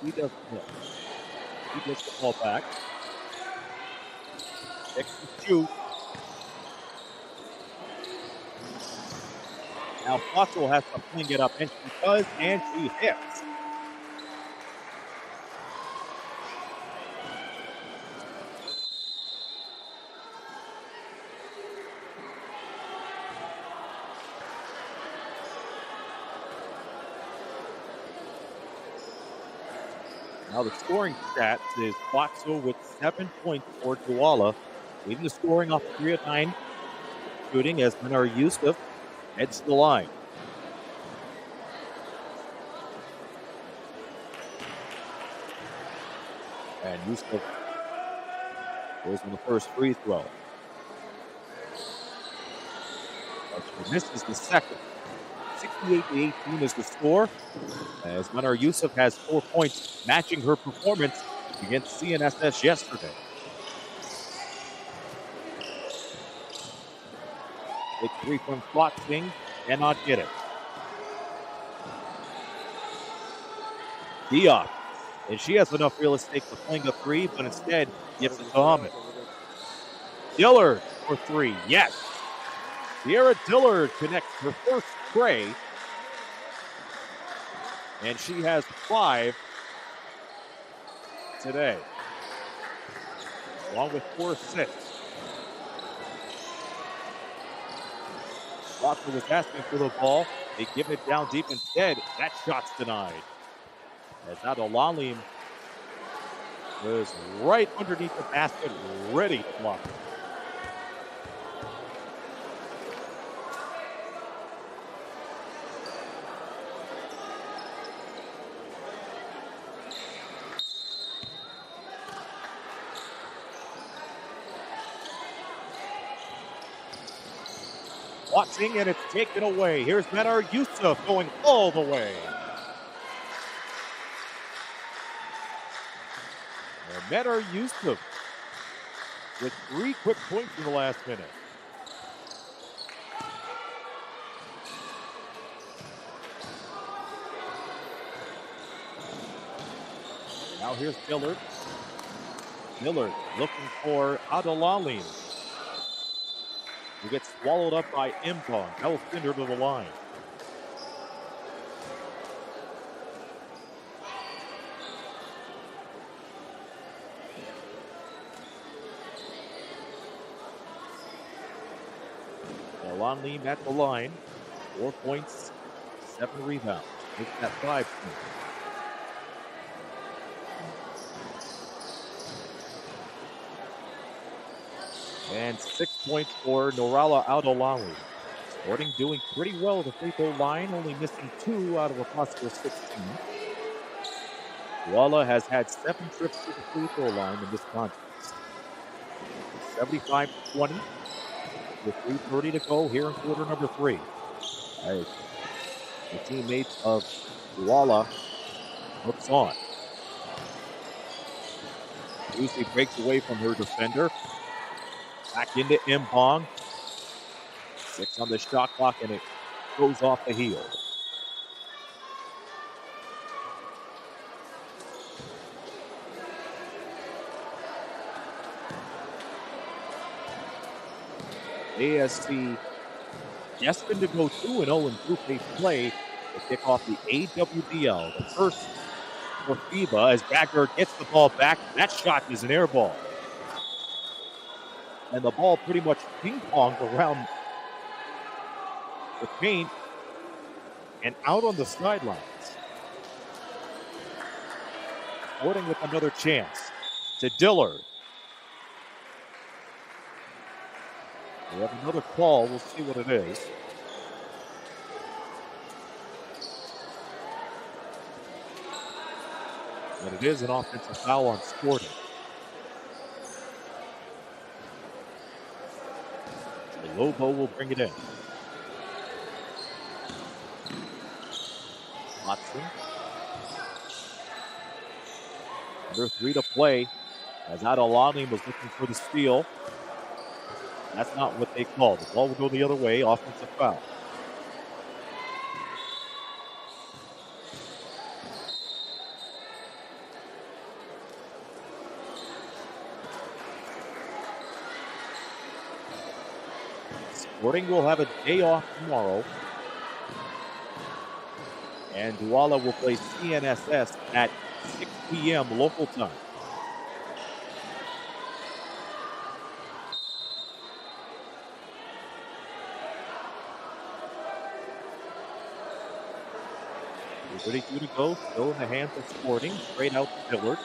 He doesn't hit. He gets the ball back. Takes the shoot. Now Fossil has to fling it up, and she does, and she hits. Now the scoring stats is Fossil with 7 points for Douala, leading the scoring off 3 of 9 shooting as Minar Yusuf heads to the line. And Yusuf goes on the first free throw. But she misses the second. 68-18 is the score, as Minar Yusuf has 4 points, matching her performance against CNSS yesterday. Big three from Flotsing, cannot get it. Diop, and she has enough real estate to fling a three, but instead gives it to Ahmed. Dillard for three, yes. Sierra Dillard connects her first tray, and she has 5 today, along with 4 assists. Walker was asking for the ball. They give it down deep instead. That shot's denied. As Adolalim was right underneath the basket, ready to block it. Watching, and it's taken away. Here's Minar Yusuf going all the way. And Minar Yusuf with 3 quick points in the last minute. Now here's Dillard. Dillard looking for Adolalim, who gets swallowed up by Impong. That will send her to the line. Longley at the line. 4 points, 7 rebounds. Makes that 5 points. And 6 points for Norala Longley. Sporting doing pretty well at the free throw line, only missing 2 out of a possible 16. Douala has had 7 trips to the free throw line in this contest. 75-20 with 3:30 to go here in quarter number 3. As the teammates of Douala hooks on. Lucy breaks away from her defender. Back into Mbong. 6 on the shot clock, and it goes off the heel. ASC destined to go 2-0 in Group A play to kick off the AWDL. The first for FIBA as Bagger gets the ball back. That shot is an air ball. And the ball pretty much ping-ponged around the paint and out on the sidelines. Sporting with another chance to Dillard. We have another call. We'll see what it is. And it is an offensive foul on Sporting. The Lobo will bring it in. Watson. Under 3 to play as Adolani was looking for the steal. That's not what they called. The ball will go the other way. Offensive foul. Sporting will have a day off tomorrow. And Douala will play CNSS at 6 p.m. local time. Ready to go, still in the hands of Sporting. Straight out to Dillard.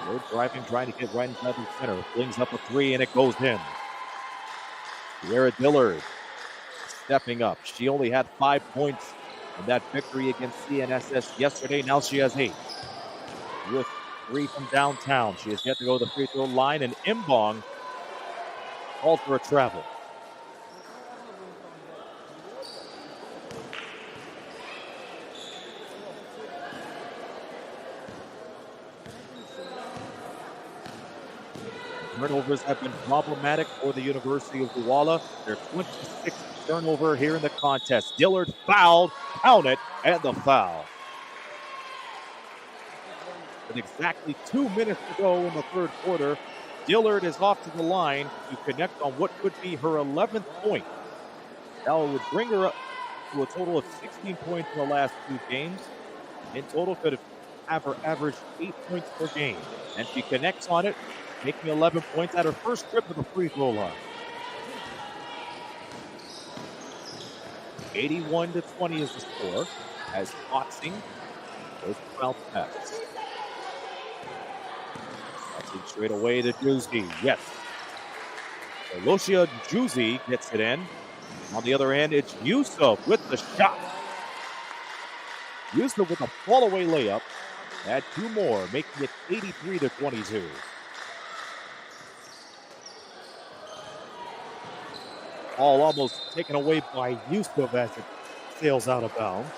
Dillard driving, trying to get right inside the center. Flings up a 3 and it goes in. Sierra Dillard stepping up. She only had 5 points in that victory against CNSS yesterday. Now she has 8. With 3 from downtown. She has yet to go to the free throw line, and Mbong called for a travel. Turnovers have been problematic for the University of Douala. Their 26th turnover here in the contest. Dillard fouled, count it, and the foul. With exactly 2 minutes to go in the third quarter, Dillard is off to the line to connect on what could be her 11th point. That would bring her up to a total of 16 points in the last 2 games. In total, could have her average 8 points per game. And she connects on it, making 11 points at her first trip to the free throw line. 81-20 is the score as Foxing goes to bounce pass. Foxing straight away to Juicy. Yes. Alosia Juicy gets it in. On the other end, it's Yusuf with the shot. Yusuf with a fall-away layup. Add 2 more, making it 83-22. All almost taken away by Yusuf as it sails out of bounds.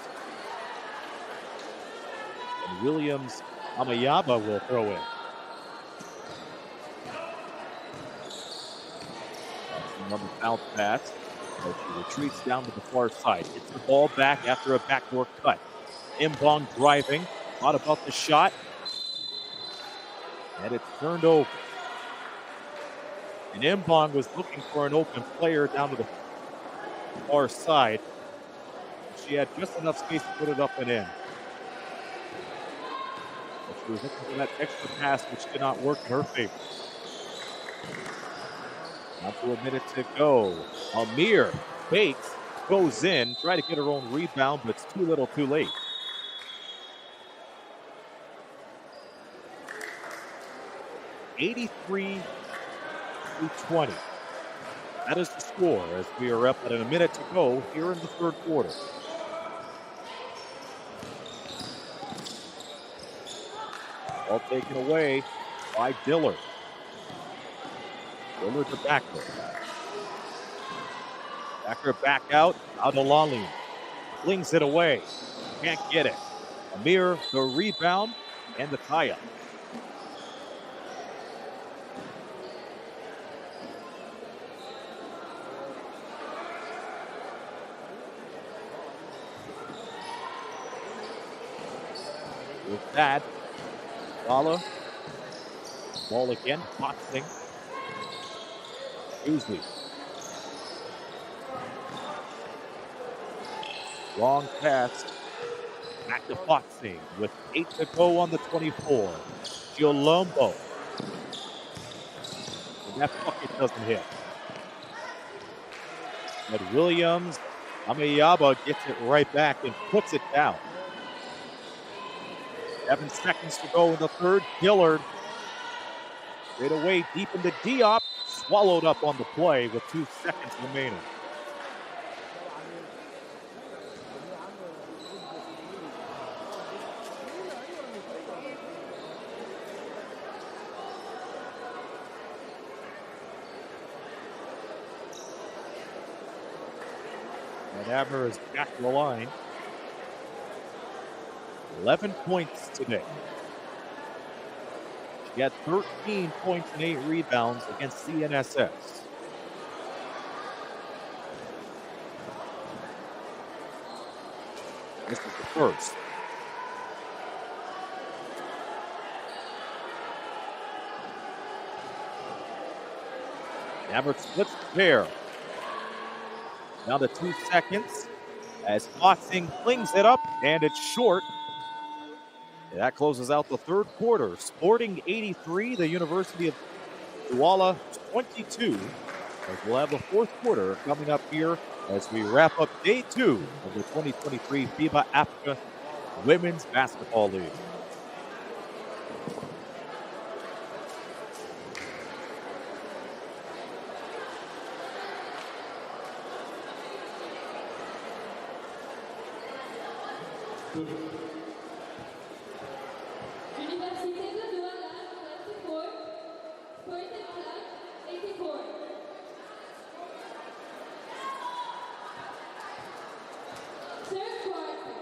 And Williams Amayaba will throw in. Another bounce pass. As she retreats down to the far side. Gets the ball back after a backdoor cut. Mbong driving. Thought about the shot. And it's turned over. And Mbong was looking for an open player down to the far side. She had just enough space to put it up and in. But she was looking for that extra pass, which did not work in her favor. Down to a minute to go. Amir fakes, goes in, try to get her own rebound, but it's too little too late. (83-20). That is the score as we are up at a minute to go here in the third quarter. Ball taken away by Dillard. Dillard to Backer. Backer back out. Adolali flings it away. Can't get it. Amir, the rebound, and the tie-up. With that, Douala, ball again, Potsing. Usually. Long pass. Back to Potsing with 8 to go on the 24. Giolombo. And that bucket doesn't hit. But Williams, Ameyaba gets it right back and puts it down. 7 seconds to go in the third. Dillard straight away deep into Diop. Swallowed up on the play with 2 seconds remaining. And Abner is back to the line. 11 points today. She had 13 points and 8 rebounds against CNSS. This is the first. Abbott splits the pair. Down to 2 seconds as Potsing flings it up, and it's short. That closes out the third quarter. Sporting 83, the University of Douala 22. As we'll have the fourth quarter coming up here as we wrap up day 2 of the 2023 FIBA Africa Women's Basketball League. Université de Douala 24, Sporting Club 84. Third quarter.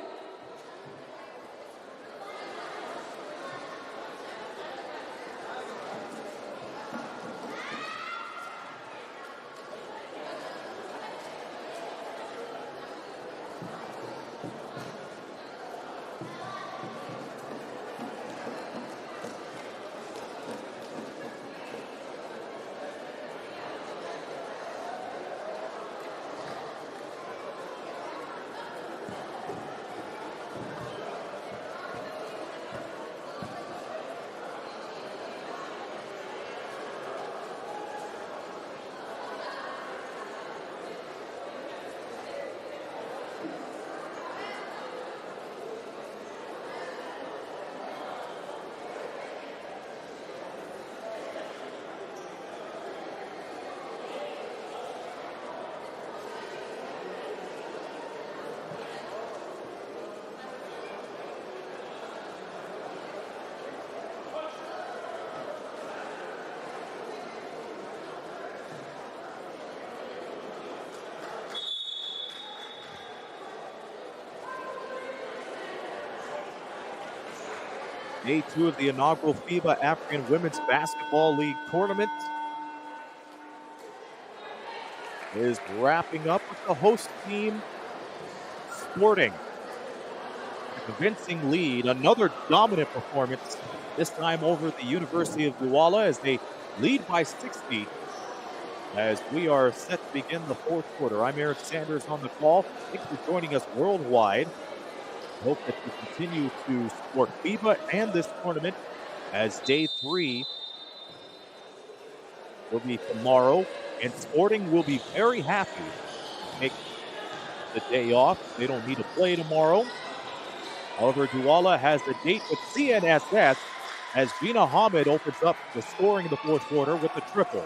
Day 2 of the inaugural FIBA African Women's Basketball League tournament is wrapping up with the host team Sporting. A convincing lead, another dominant performance, this time over the University of Douala as they lead by 60 as we are set to begin the fourth quarter. I'm Eric Sanders on the call. Thanks for joining us worldwide. Hope that you continue to support FIBA and this tournament as day 3 will be tomorrow And Sporting will be very happy to take the day off. They don't need to play tomorrow. However, Douala has the date with CNSS as Gina Hamid opens up the scoring in the fourth quarter with the triple.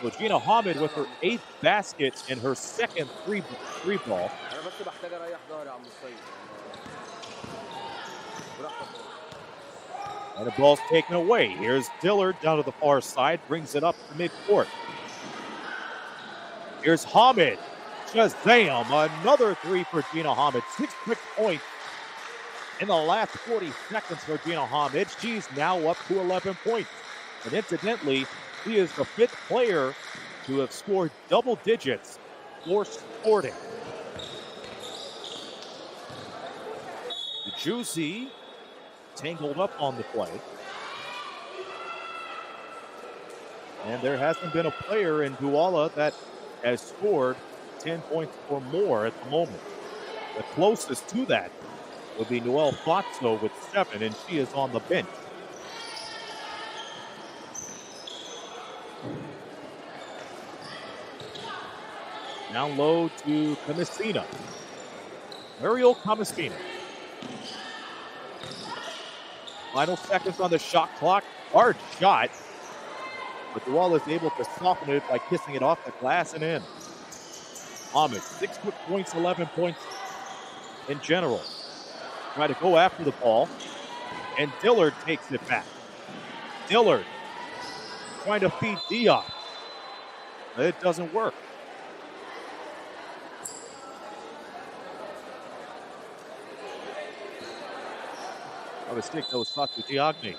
So Gina Hamid with her 8th basket and her second three ball. And the ball's taken away. Here's Dillard down to the far side, brings it up to midcourt. Here's Hamid. Shazam! Another three for Gina Hamid. 6 quick points in the last 40 seconds for Gina Hamid. She's now up to 11 points. And incidentally, she is the 5th player to have scored double digits for Sporting. The Juicy tangled up on the play. And there hasn't been a player in Douala that has scored 10 points or more at the moment. The closest to that would be Noelle Fatso with 7, and she is on the bench. Down low to Camisina. Ariel Camisina. Final seconds on the shot clock. Hard shot. But Douala is able to soften it by kissing it off the glass and in. Hamid, 6 quick points, 11 points in general. Try to go after the ball. And Dillard takes it back. Dillard trying to feed Diop. It doesn't work. A mistake that was thought to Diagne.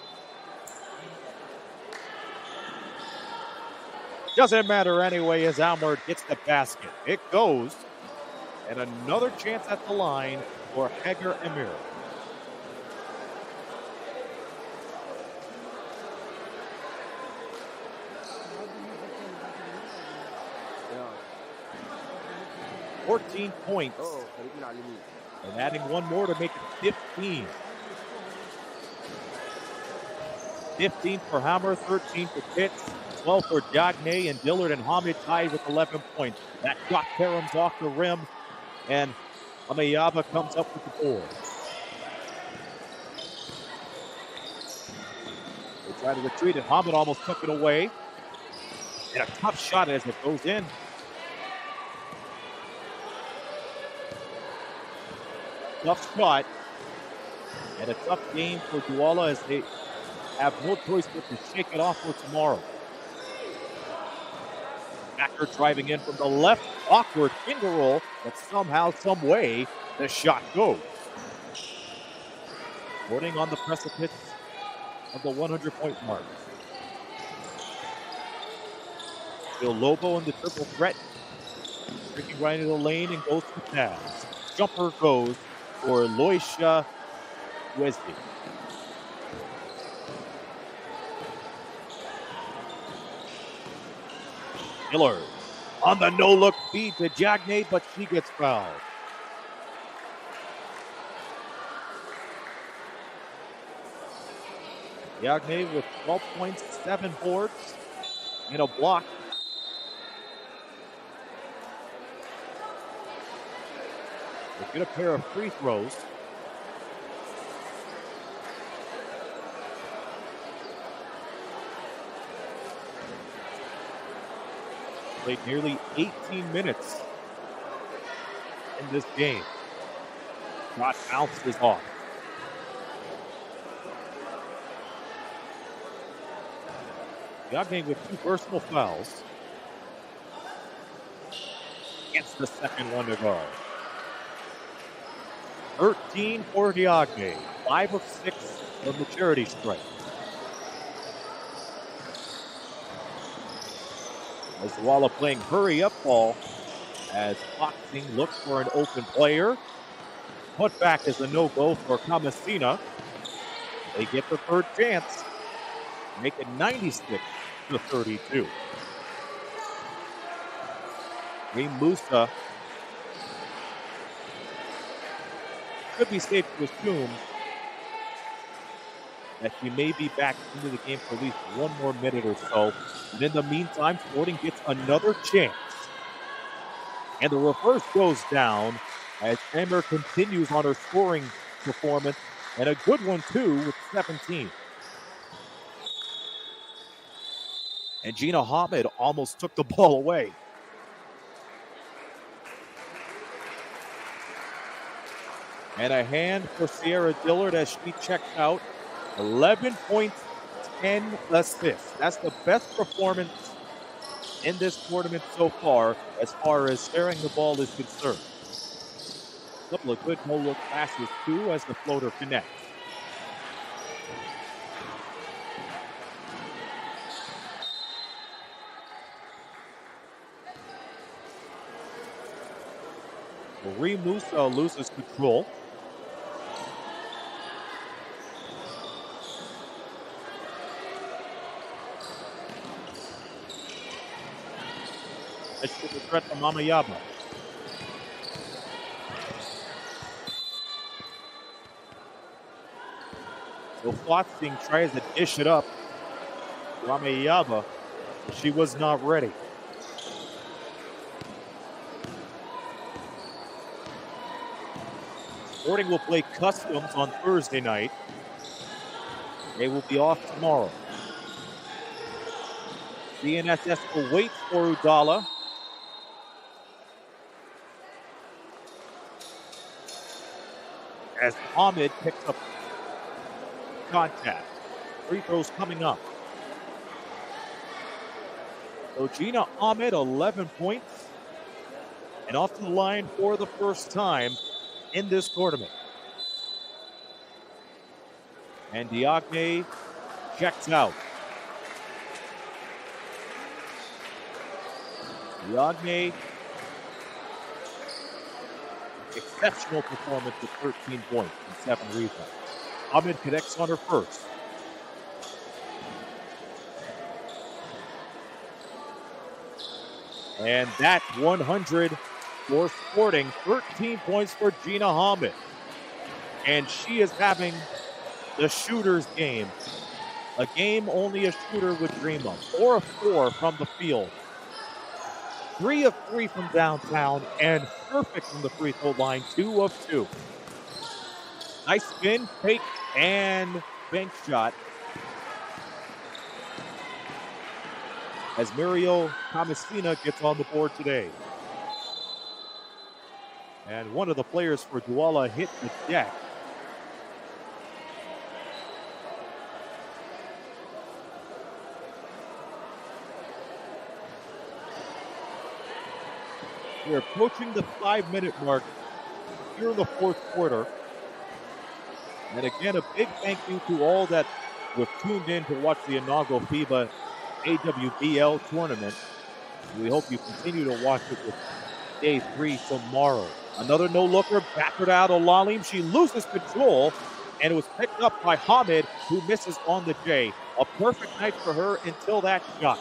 Doesn't matter anyway as Almer gets the basket. It goes. And another chance at the line for Hager Emir. Yeah. 14 points. And adding one more to make it 15. 15 for Hammer, 13 for Pitts, 12 for Diagne, and Dillard and Hamid tied with 11 points. That shot caroms off the rim, and Amayaba comes up with the board. They try to retreat, and Hamid almost took it away. And a tough shot as it goes in. Tough shot. And a tough game for Douala as they have no choice but to shake it off for tomorrow. Backer driving in from the left, awkward finger roll, but somehow, some way, the shot goes. Sporting on the precipice of the 100-point mark. Bill Lobo in the triple threat. Breaking right into the lane and goes to the pass. Jumper goes for Loisha Wesley. Dillard on the no-look feed to Diagne, but she gets fouled. Diagne with 12 points, 7 boards, and a block. They get a pair of free throws. Played nearly 18 minutes in this game. Shot bounces off. Diagne with 2 personal fouls. Gets the second one to go. 13 for Diagne. 5 of 6 from the charity strike. As Douala playing hurry-up ball as Boxing looks for an open player. Put back is a no-go for Camisina. They get the third chance. Make it 96-32. Reem Musa could be safe to assume that she may be back into the game for at least one more minute or so. And in the meantime, Sporting gets another chance. And the reverse goes down as Emmer continues on her scoring performance, and a good one too with 17. And Gina Hamid almost took the ball away. And a hand for Sierra Dillard as she checks out. 11 points, 10 assists. That's the best performance in this tournament so far as sharing the ball is concerned. A couple of good no-look passes too as the floater connects. Marie Musa loses control. That's the threat from Amayaba. So Flotsing tries to dish it up to Amayaba, but she was not ready. Sporting will play Customs on Thursday night. They will be off tomorrow. DNSS will wait for Udala. As Hamid picks up contact. Free throws coming up. So Gina Hamid, 11 points. And off to the line for the first time in this tournament. And Diagne checks out. Diagne, exceptional performance with 13 points and 7 rebounds. Hamid connects on her first. And that's 100 for Sporting. 13 points for Gina Hamid. And she is having the shooter's game. A game only a shooter would dream of. 4 of 4 from the field. 3 of 3 from downtown, and perfect from the free throw line. 2 of 2. Nice spin, fake, and bank shot. As Mario Tomasina gets on the board today. And one of the players for Douala hit the deck. We're approaching the 5-minute mark here in the fourth quarter. And again, a big thank you to all that were tuned in to watch the inaugural FIBA AWBL tournament. We hope you continue to watch it with day 3 tomorrow. Another no-looker, backward out of Lalim. She loses control, and it was picked up by Hamid, who misses on the J. A perfect night for her until that shot.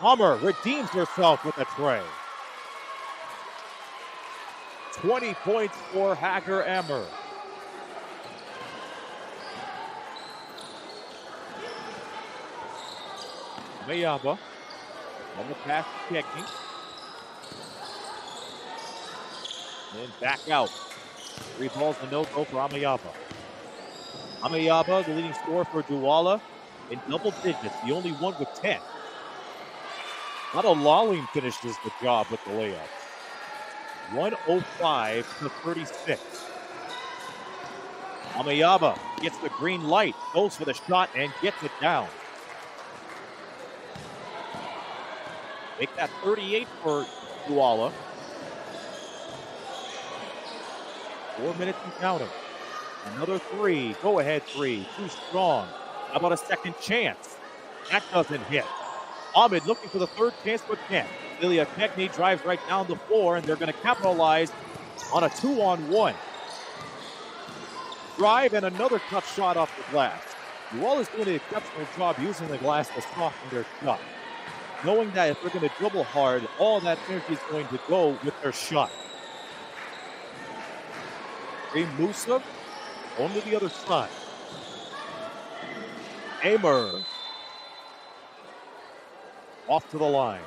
Hummer redeems herself with a tray. 20 points for Hacker Emmer. Mayaba on the pass to Kekni. Then back out. 3 balls and no go for Amayaba. Amayaba, the leading scorer for Douala, in double digits, the only one with 10. Not a Lalim finishes the job with the layup. 105 to 36. Amayaba gets the green light, goes for the shot, and gets it down. Make that 38 for Douala. 4 minutes and counting. Another 3, go-ahead 3, too strong. How about a second chance? That doesn't hit. Hamid looking for the third chance, but can't. Ilya Kekni drives right down the floor, and they're going to capitalize on a 2-on-1. Drive and another tough shot off the glass. Douala is doing an exceptional job using the glass to soften their shot. Knowing that if they're going to dribble hard, all that energy is going to go with their shot. Ray Musa on to the other side. Amer off to the line.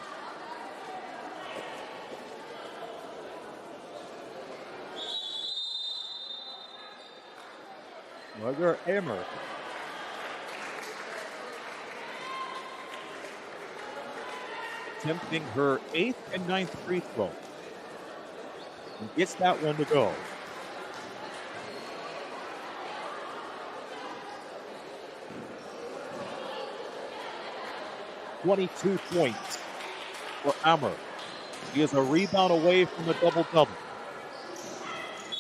Roger Amer. Attempting her 8th and 9th free throw. And gets that one to go. "22 points for Amer. She is a rebound away from a double-double.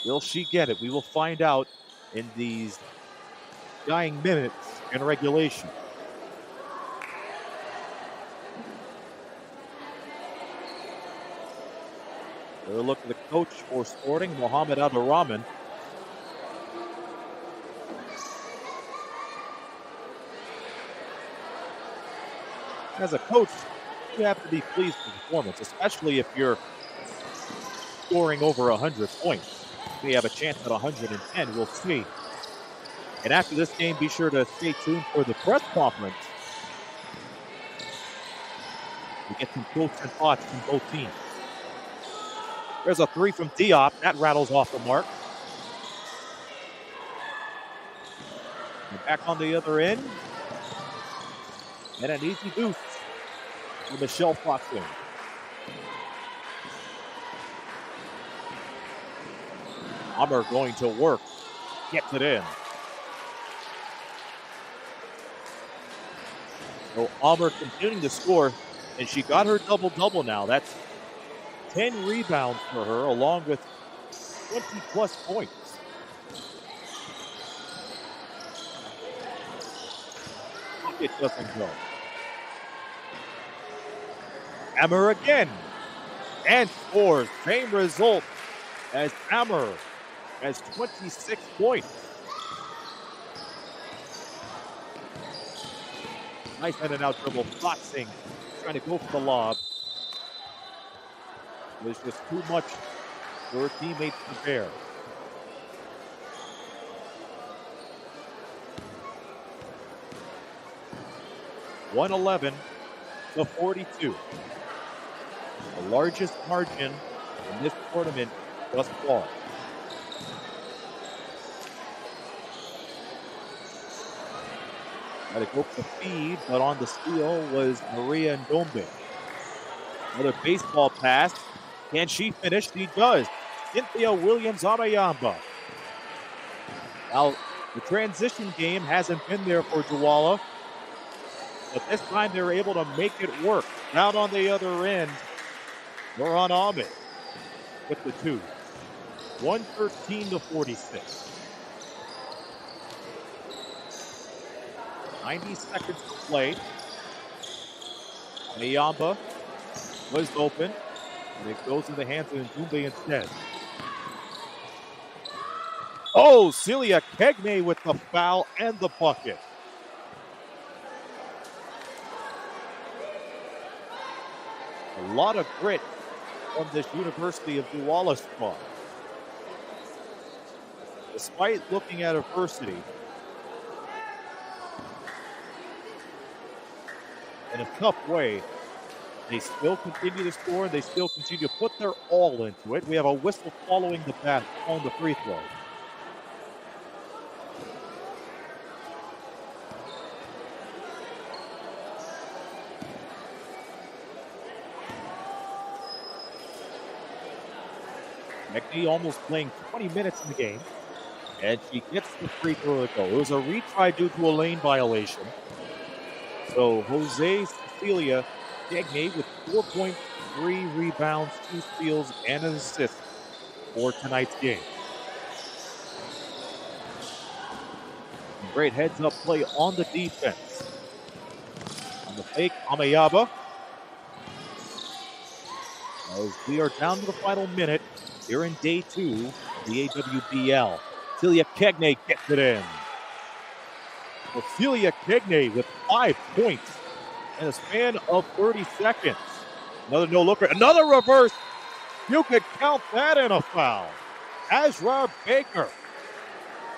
Will she get it? We will find out in these dying minutes in regulation. We'll look at the coach for Sporting, Mohammed Abdurrahman. As a coach, you have to be pleased with the performance, especially if you're scoring over 100 points. We have a chance at 110. We'll see. And after this game, be sure to stay tuned for the press conference. We get some quotes and thoughts from both teams. There's a three from Diop. That rattles off the mark. And back on the other end. And an easy deuce for Michelle Foxton. Amer going to work. Gets it in. So Amer continuing to score, and she got her double-double now. That's 10 rebounds for her, along with 20-plus points. It doesn't go. Amer again, and scores. Same result as Amer has 26 points. Nice in and out dribble. Foxing trying to go for the lob. It was just too much for her teammates to bear. (111-42). The largest margin in this tournament thus far. Had to go for the feed, but on the steal was Maria Ndombe. Another baseball pass. Can she finish? She does. Cynthia Williams-Amayamba. Now, the transition game hasn't been there for Douala, but this time they were able to make it work. Down on the other end, Nurhan Ahmed with the two. 113-46. 90 seconds to play. Mayamba was open, and it goes in the hands of Nzumbe instead. Oh, Celia Kegne with the foul and the bucket. A lot of grit from this University of Douala squad. Despite looking at adversity, in a tough way, they still continue to score. They still continue to put their all into it. We have a whistle following the bat on the free throw. Kegne almost playing 20 minutes in the game, and she gets the free throw to go. It was a retry due to a lane violation. So Jose Cecilia Kegne with 4.3 rebounds, 2 steals, and an assist for tonight's game. Great heads-up play on the defense. On the fake, Amayaba. As we are down to the final minute here in day 2 of the AWBL. Celia Kegne gets it in. Celia Kegne with 5 points in a span of 30 seconds. Another no-looker. Another reverse. You could count that in a foul. Azra Baker.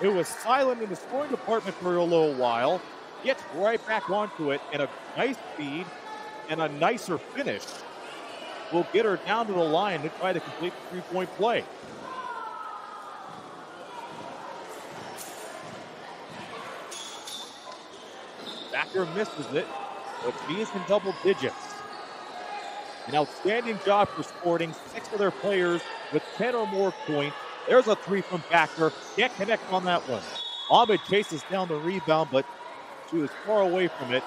It was silent in the scoring department for a little while. gets right back onto it, and a nice speed and a nicer finish will get her down to the line to try to complete the three-point play. Backer misses it, but she is in double digits. An outstanding job for Sporting. 6 of their players with 10 or more points. There's a 3 from Backer. Can't connect on that one. Ahmed chases down the rebound, but she was far away from it.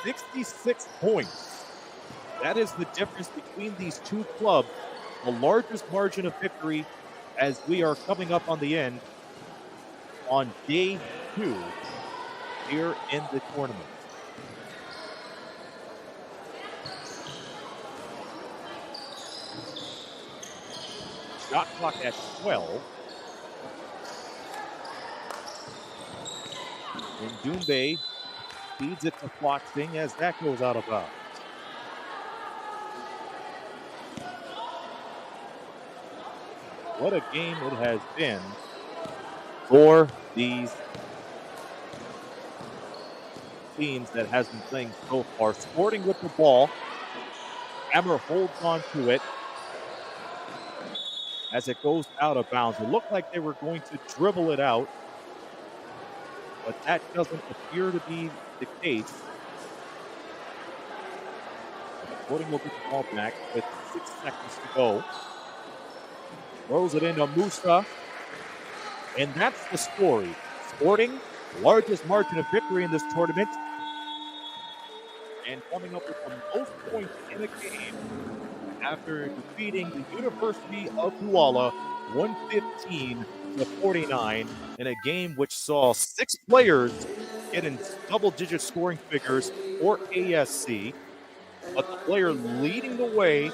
66 points. That is the difference between these two clubs. The largest margin of victory as we are coming up on the end on day 2 here in the tournament. Shot clock at 12. And Doumbé feeds it to Floxing as that goes out of bounds. What a game it has been for these teams that has been playing so far. Sporting with the ball. Hammer holds on to it as it goes out of bounds. It looked like they were going to dribble it out, but that doesn't appear to be the case. Sporting will get the ball back with 6 seconds to go. Throws it into Musa, and that's the story. Sporting, largest margin of victory in this tournament, and coming up with the most points in a game after defeating the University of Douala 115-49 in a game which saw 6 players get in double-digit scoring figures for ASC, but the player leading the way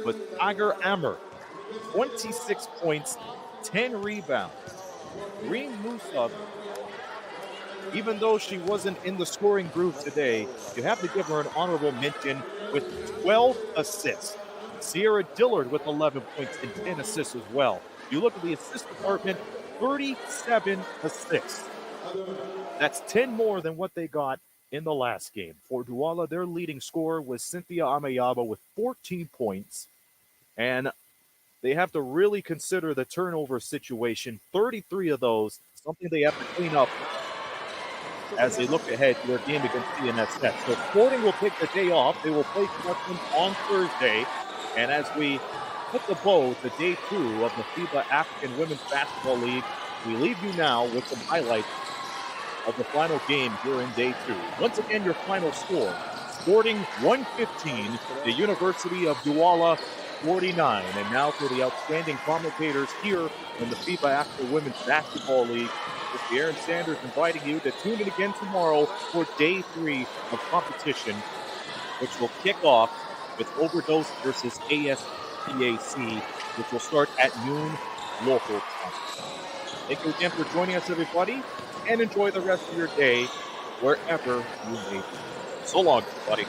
was Tiger Amr. 26 points, 10 rebounds. Green Musa, even though she wasn't in the scoring group today, you have to give her an honorable mention with 12 assists. Sierra Dillard with 11 points and 10 assists as well. You look at the assist department, 37 assists. That's 10 more than what they got in the last game. For Douala, their leading scorer was Cynthia Amayaba with 14 points. And they have to really consider the turnover situation. 33 of those, something they have to clean up as they look ahead to their game against CNSS. So Sporting will take the day off. They will play Custom on Thursday. And as we put the bow to day 2 of the FIBA African Women's Basketball League, we leave you now with some highlights of the final game here in day 2. Once again, your final score, Sporting 115, the University of Douala 49. And now for the outstanding commentators here in the FIBA African Women's Basketball League, it's the Aaron Sanders inviting you to tune in again tomorrow for day 3 of competition, which will kick off with Overdose versus ASPAC, which will start at noon local time. Thank you again for joining us, everybody, and enjoy the rest of your day wherever you may be. So long, everybody.